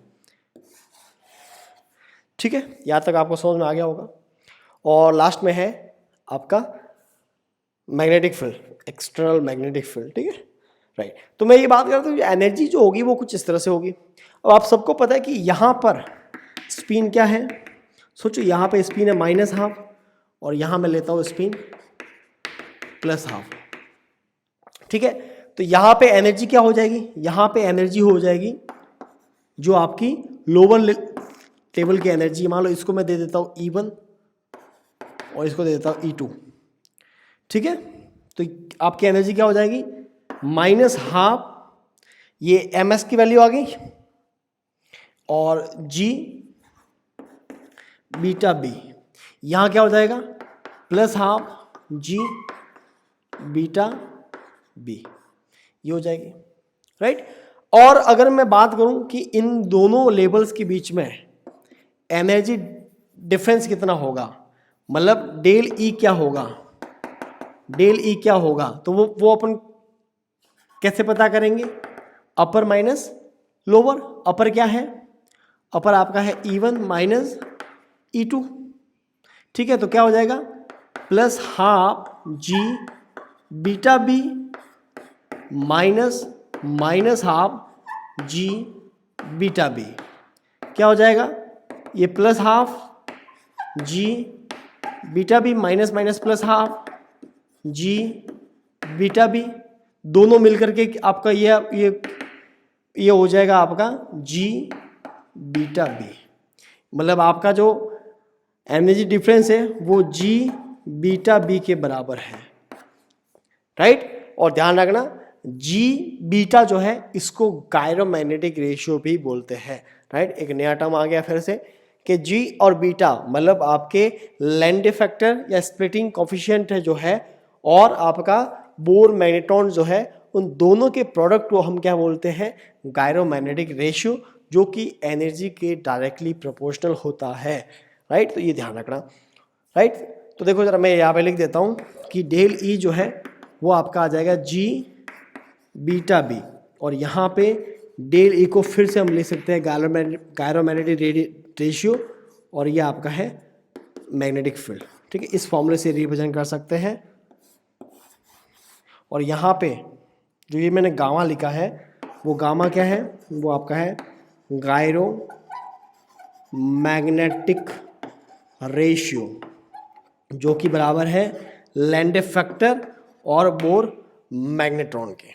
ठीक है। यहाँ तक आपको समझ में आ गया होगा। और लास्ट में है आपका magnetic field, external magnetic field, ठीक है, राइट। तो मैं ये बात करता हूँ एनर्जी जो होगी वो कुछ इस तरह से होगी। अब आप सबको पता है कि यहाँ पर स्पिन क्या है, सोचो यहाँ पे स्पिन है -12 और यहाँ मैं लेता हूँ स्पिन +12, ठीक है। तो यहाँ पे एनर्जी क्या हो जाएगी, यहाँ पे एनर्जी हो जाएगी जो आपकी लोअर टेबल की एनर्जी, मान लो इसको मैं दे देता हूँ E1 और इसको दे देता हूँ E2, ठीक है। तो आपकी एनर्जी क्या हो जाएगी, -12, ये ms की वैल्यू आ गई, और G बीटा B, यहाँ क्या हो जाएगा +12 G बीटा B, ये हो जाएगी, राइट। और अगर मैं बात करूं कि इन दोनों लेवल्स के बीच में एनर्जी डिफरेंस कितना होगा, मतलब डेल E क्या होगा, तो वो अपन कैसे पता करेंगे, अपर माइनस लोअर। अपर क्या है अपर आपका है E1 माइनस E2, ठीक है। तो क्या हो जाएगा plus half G beta B minus half G beta B, क्या हो जाएगा ये plus half G beta B minus minus plus half G beta B, दोनों मिलकर के आपका ये हो जाएगा आपका G बीटा B। मतलब आपका जो एनर्जी डिफरेंस है वो G बीटा B के बराबर है, राइट। और ध्यान रखना G बीटा जो है इसको गायरोमैग्नेटिक रेशियो भी बोलते हैं, राइट। एक नया टर्म आ गया फिर से कि G और बीटा मतलब आपके लैंडे फैक्टर या स्प्लिटिंग कोफिशिएंट है जो है, और आपका बोर मैग्नेट्रॉन जो है, उन दोनों के प्रोडक्ट को हम क्या बोलते हैं गायरोमैग्नेटिक रेशियो, जो कि एनर्जी के डायरेक्टली प्रोपोर्शनल होता है, राइट। तो ये ध्यान रखना, राइट। तो देखो जरा मैं यहाँ पे लिख देता हूँ कि डेल ई जो है वो आपका आ जाएगा G बीटा B, और यहाँ पे डेल ई को फिर से हम लिख सकते हैं गायरोमैग्नेटिक रेशियो, और ये आपका है मैग्नेटिक फील्ड, ठीक है। इस फॉर्मूले से रिप्रेजेंट कर सकते हैं। और यहाँ पे जो ये मैंने गामा लिखा है वो गामा क्या है, वो आपका है गायरो मैग्नेटिक रेशियो, जो कि बराबर है लैंडे फैक्टर और बोर मैग्नेट्रॉन के,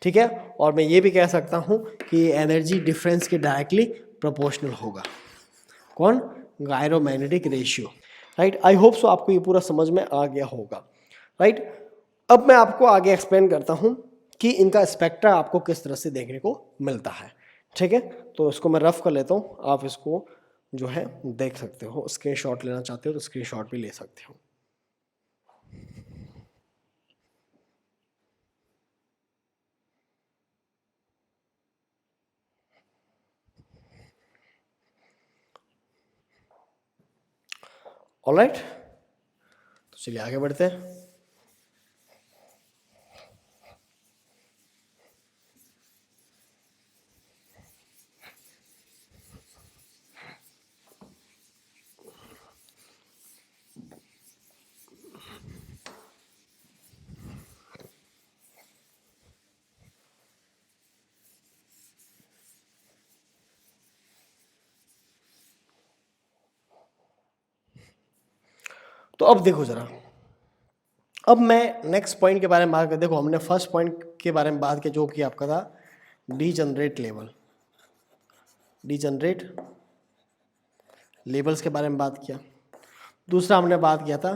ठीक है। और मैं ये भी कह सकता हूँ कि एनर्जी डिफरेंस के डायरेक्टली प्रोपोर्शनल होगा, कौन gyromagnetic ratio, right. I hope so आपको ये पूरा समझ में आ गया होगा, राइट। अब मैं आपको आगे एक्सप्लेन करता हूँ कि इनका स्पेक्ट्रा आपको किस तरह से देखने को मिलता है, ठीक है। तो इसको मैं रफ कर लेता हूँ, आप इसको जो है देख सकते हो, स्क्रीनशॉट लेना चाहते हो तो स्क्रीनशॉट भी ले सकते हो। ऑलराइट, तो चलिए आगे बढ़ते हैं। तो अब देखो जरा, अब मैं नेक्स्ट पॉइंट के बारे में बात कर। देखो हमने फर्स्ट पॉइंट के बारे में बात किया जो कि आपका था डीजनरेट लेवल्स के बारे में बात किया। दूसरा हमने बात किया था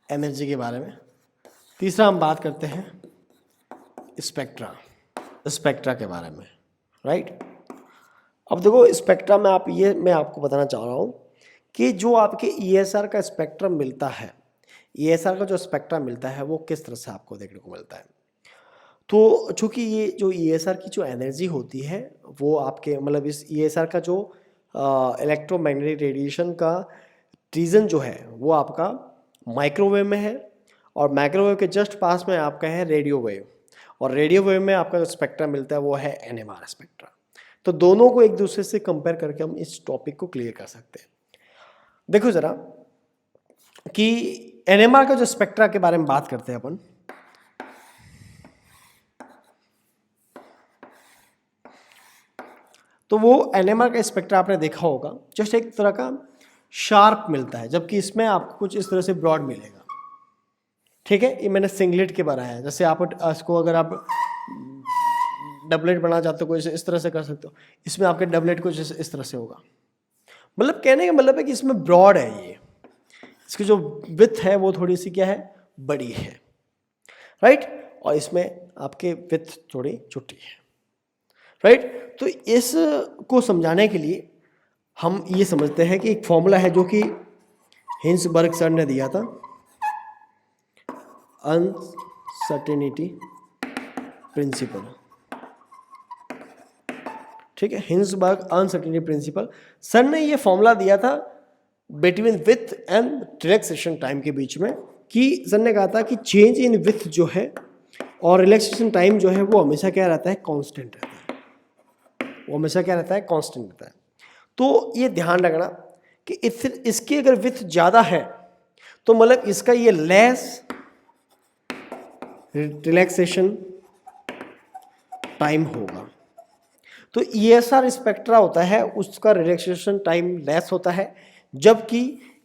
एनर्जी के बारे में। तीसरा हम बात करते हैं स्पेक्ट्रा के बारे में, राइट। अब देखो स्पेक्ट्रा में मैं आपको बताना चाह रहा हूँ कि जो आपके ESR का स्पेक्ट्रम मिलता है, ESR का जो स्पेक्ट्रम मिलता है वो किस तरह से आपको देखने को मिलता है। तो चूँकि ये जो ESR की जो एनर्जी होती है वो आपके मतलब इस ESR का जो इलेक्ट्रोमैग्नेटिक रेडिएशन का रीजन जो है वो आपका माइक्रोवेव में है, और माइक्रोवेव के जस्ट पास में आपका है रेडियो वेव, और रेडियो वेव में आपका जो स्पेक्ट्रम मिलता है वो है NMR स्पेक्ट्रा। तो दोनों को एक दूसरे से कंपेयर करके हम इस टॉपिक को क्लियर कर सकते हैं। देखो जरा कि NMR का जो स्पेक्ट्रा के बारे में बात करते हैं अपन, तो वो NMR का स्पेक्ट्रा आपने देखा होगा जस्ट एक तरह का शार्प मिलता है, जबकि इसमें आपको कुछ इस तरह से ब्रॉड मिलेगा, ठीक है। ये मैंने सिंगलेट के बारे है, जैसे आप इसको अगर आप डबलेट बनाना चाहते हो कोई इस तरह से कर सकते हो, इसमें आपके डबलेट कुछ इस तरह से होगा। मतलब कहने का मतलब है कि इसमें ब्रॉड है, ये इसकी जो विड्थ है वो थोड़ी सी क्या है बड़ी है, राइट। और इसमें आपके विड्थ थोड़ी छोटी है, राइट। तो इसको समझाने के लिए हम ये समझते हैं कि एक फॉर्मूला है जो कि हिंसबर्ग सर ने दिया था, अनसर्टेनिटी प्रिंसिपल, ठीक है। हिंसबर्ग अनसर्टेनिटी प्रिंसिपल, सर ने ये फॉर्मूला दिया था between with and relaxation time के बीच में, कि सर ने कहा था कि चेंज इन विथ जो है और रिलैक्सेशन टाइम जो है वो हमेशा क्या रहता है कांस्टेंट रहता है, वो हमेशा क्या रहता है, कांस्टेंट रहता है। तो ये ध्यान रखना कि इसकी अगर विड्थ ज़्यादा है तो मतलब इसका ये लेस रिलैक्सेशन टाइम होगा। तो ESR स्पेक्ट्रा होता है उसका रिलैक्सेशन टाइम लेस होता है, जबकि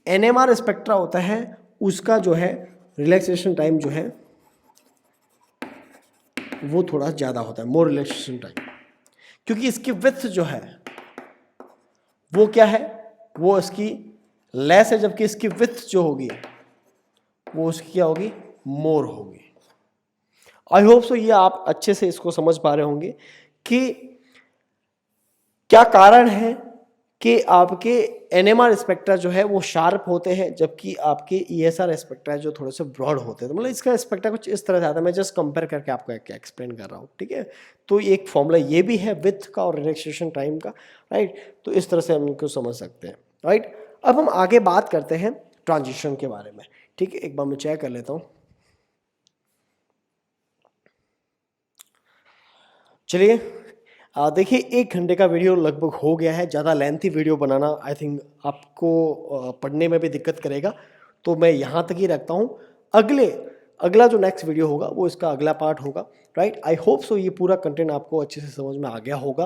NMR स्पेक्ट्रा होता है उसका जो है रिलैक्सेशन टाइम जो है वो थोड़ा ज़्यादा होता है, मोर रिलैक्सेशन टाइम, क्योंकि इसकी विड्थ जो है वो क्या है, वो इसकी लेस है, जबकि इसकी विड्थ जो होगी वो उसकी क्या होगी, मोर होगी। आई होप सो ये आप अच्छे से इसको समझ पा रहे होंगे कि क्या कारण है कि आपके NMR स्पेक्ट्रा जो है वो शार्प होते हैं, जबकि आपके ESR स्पेक्ट्रा जो थोड़े से ब्रॉड होते हैं। तो मतलब इसका स्पेक्ट्रा कुछ इस तरह से आता है, मैं जस्ट कंपेयर करके आपको एक्सप्लेन कर रहा हूँ, ठीक है। तो एक फॉर्मूला ये भी है विड्थ का और रिलैक्सेशन टाइम का, राइट। तो इस तरह से हम इनको समझ सकते हैं, राइट। अब हम आगे बात करते हैं ट्रांजिशन के बारे में, ठीक है। एक बार मैं चेक कर लेता हूँ। चलिए देखिए 1 घंटे का वीडियो लगभग हो गया है। ज़्यादा lengthy video banana I think आपको पढ़ने में भी दिक्कत करेगा, तो मैं यहाँ तक ही रखता हूँ। अगला जो नेक्स्ट वीडियो होगा वो इसका अगला पार्ट होगा, राइट। आई होप सो ये पूरा कंटेंट आपको अच्छे से समझ में आ गया होगा।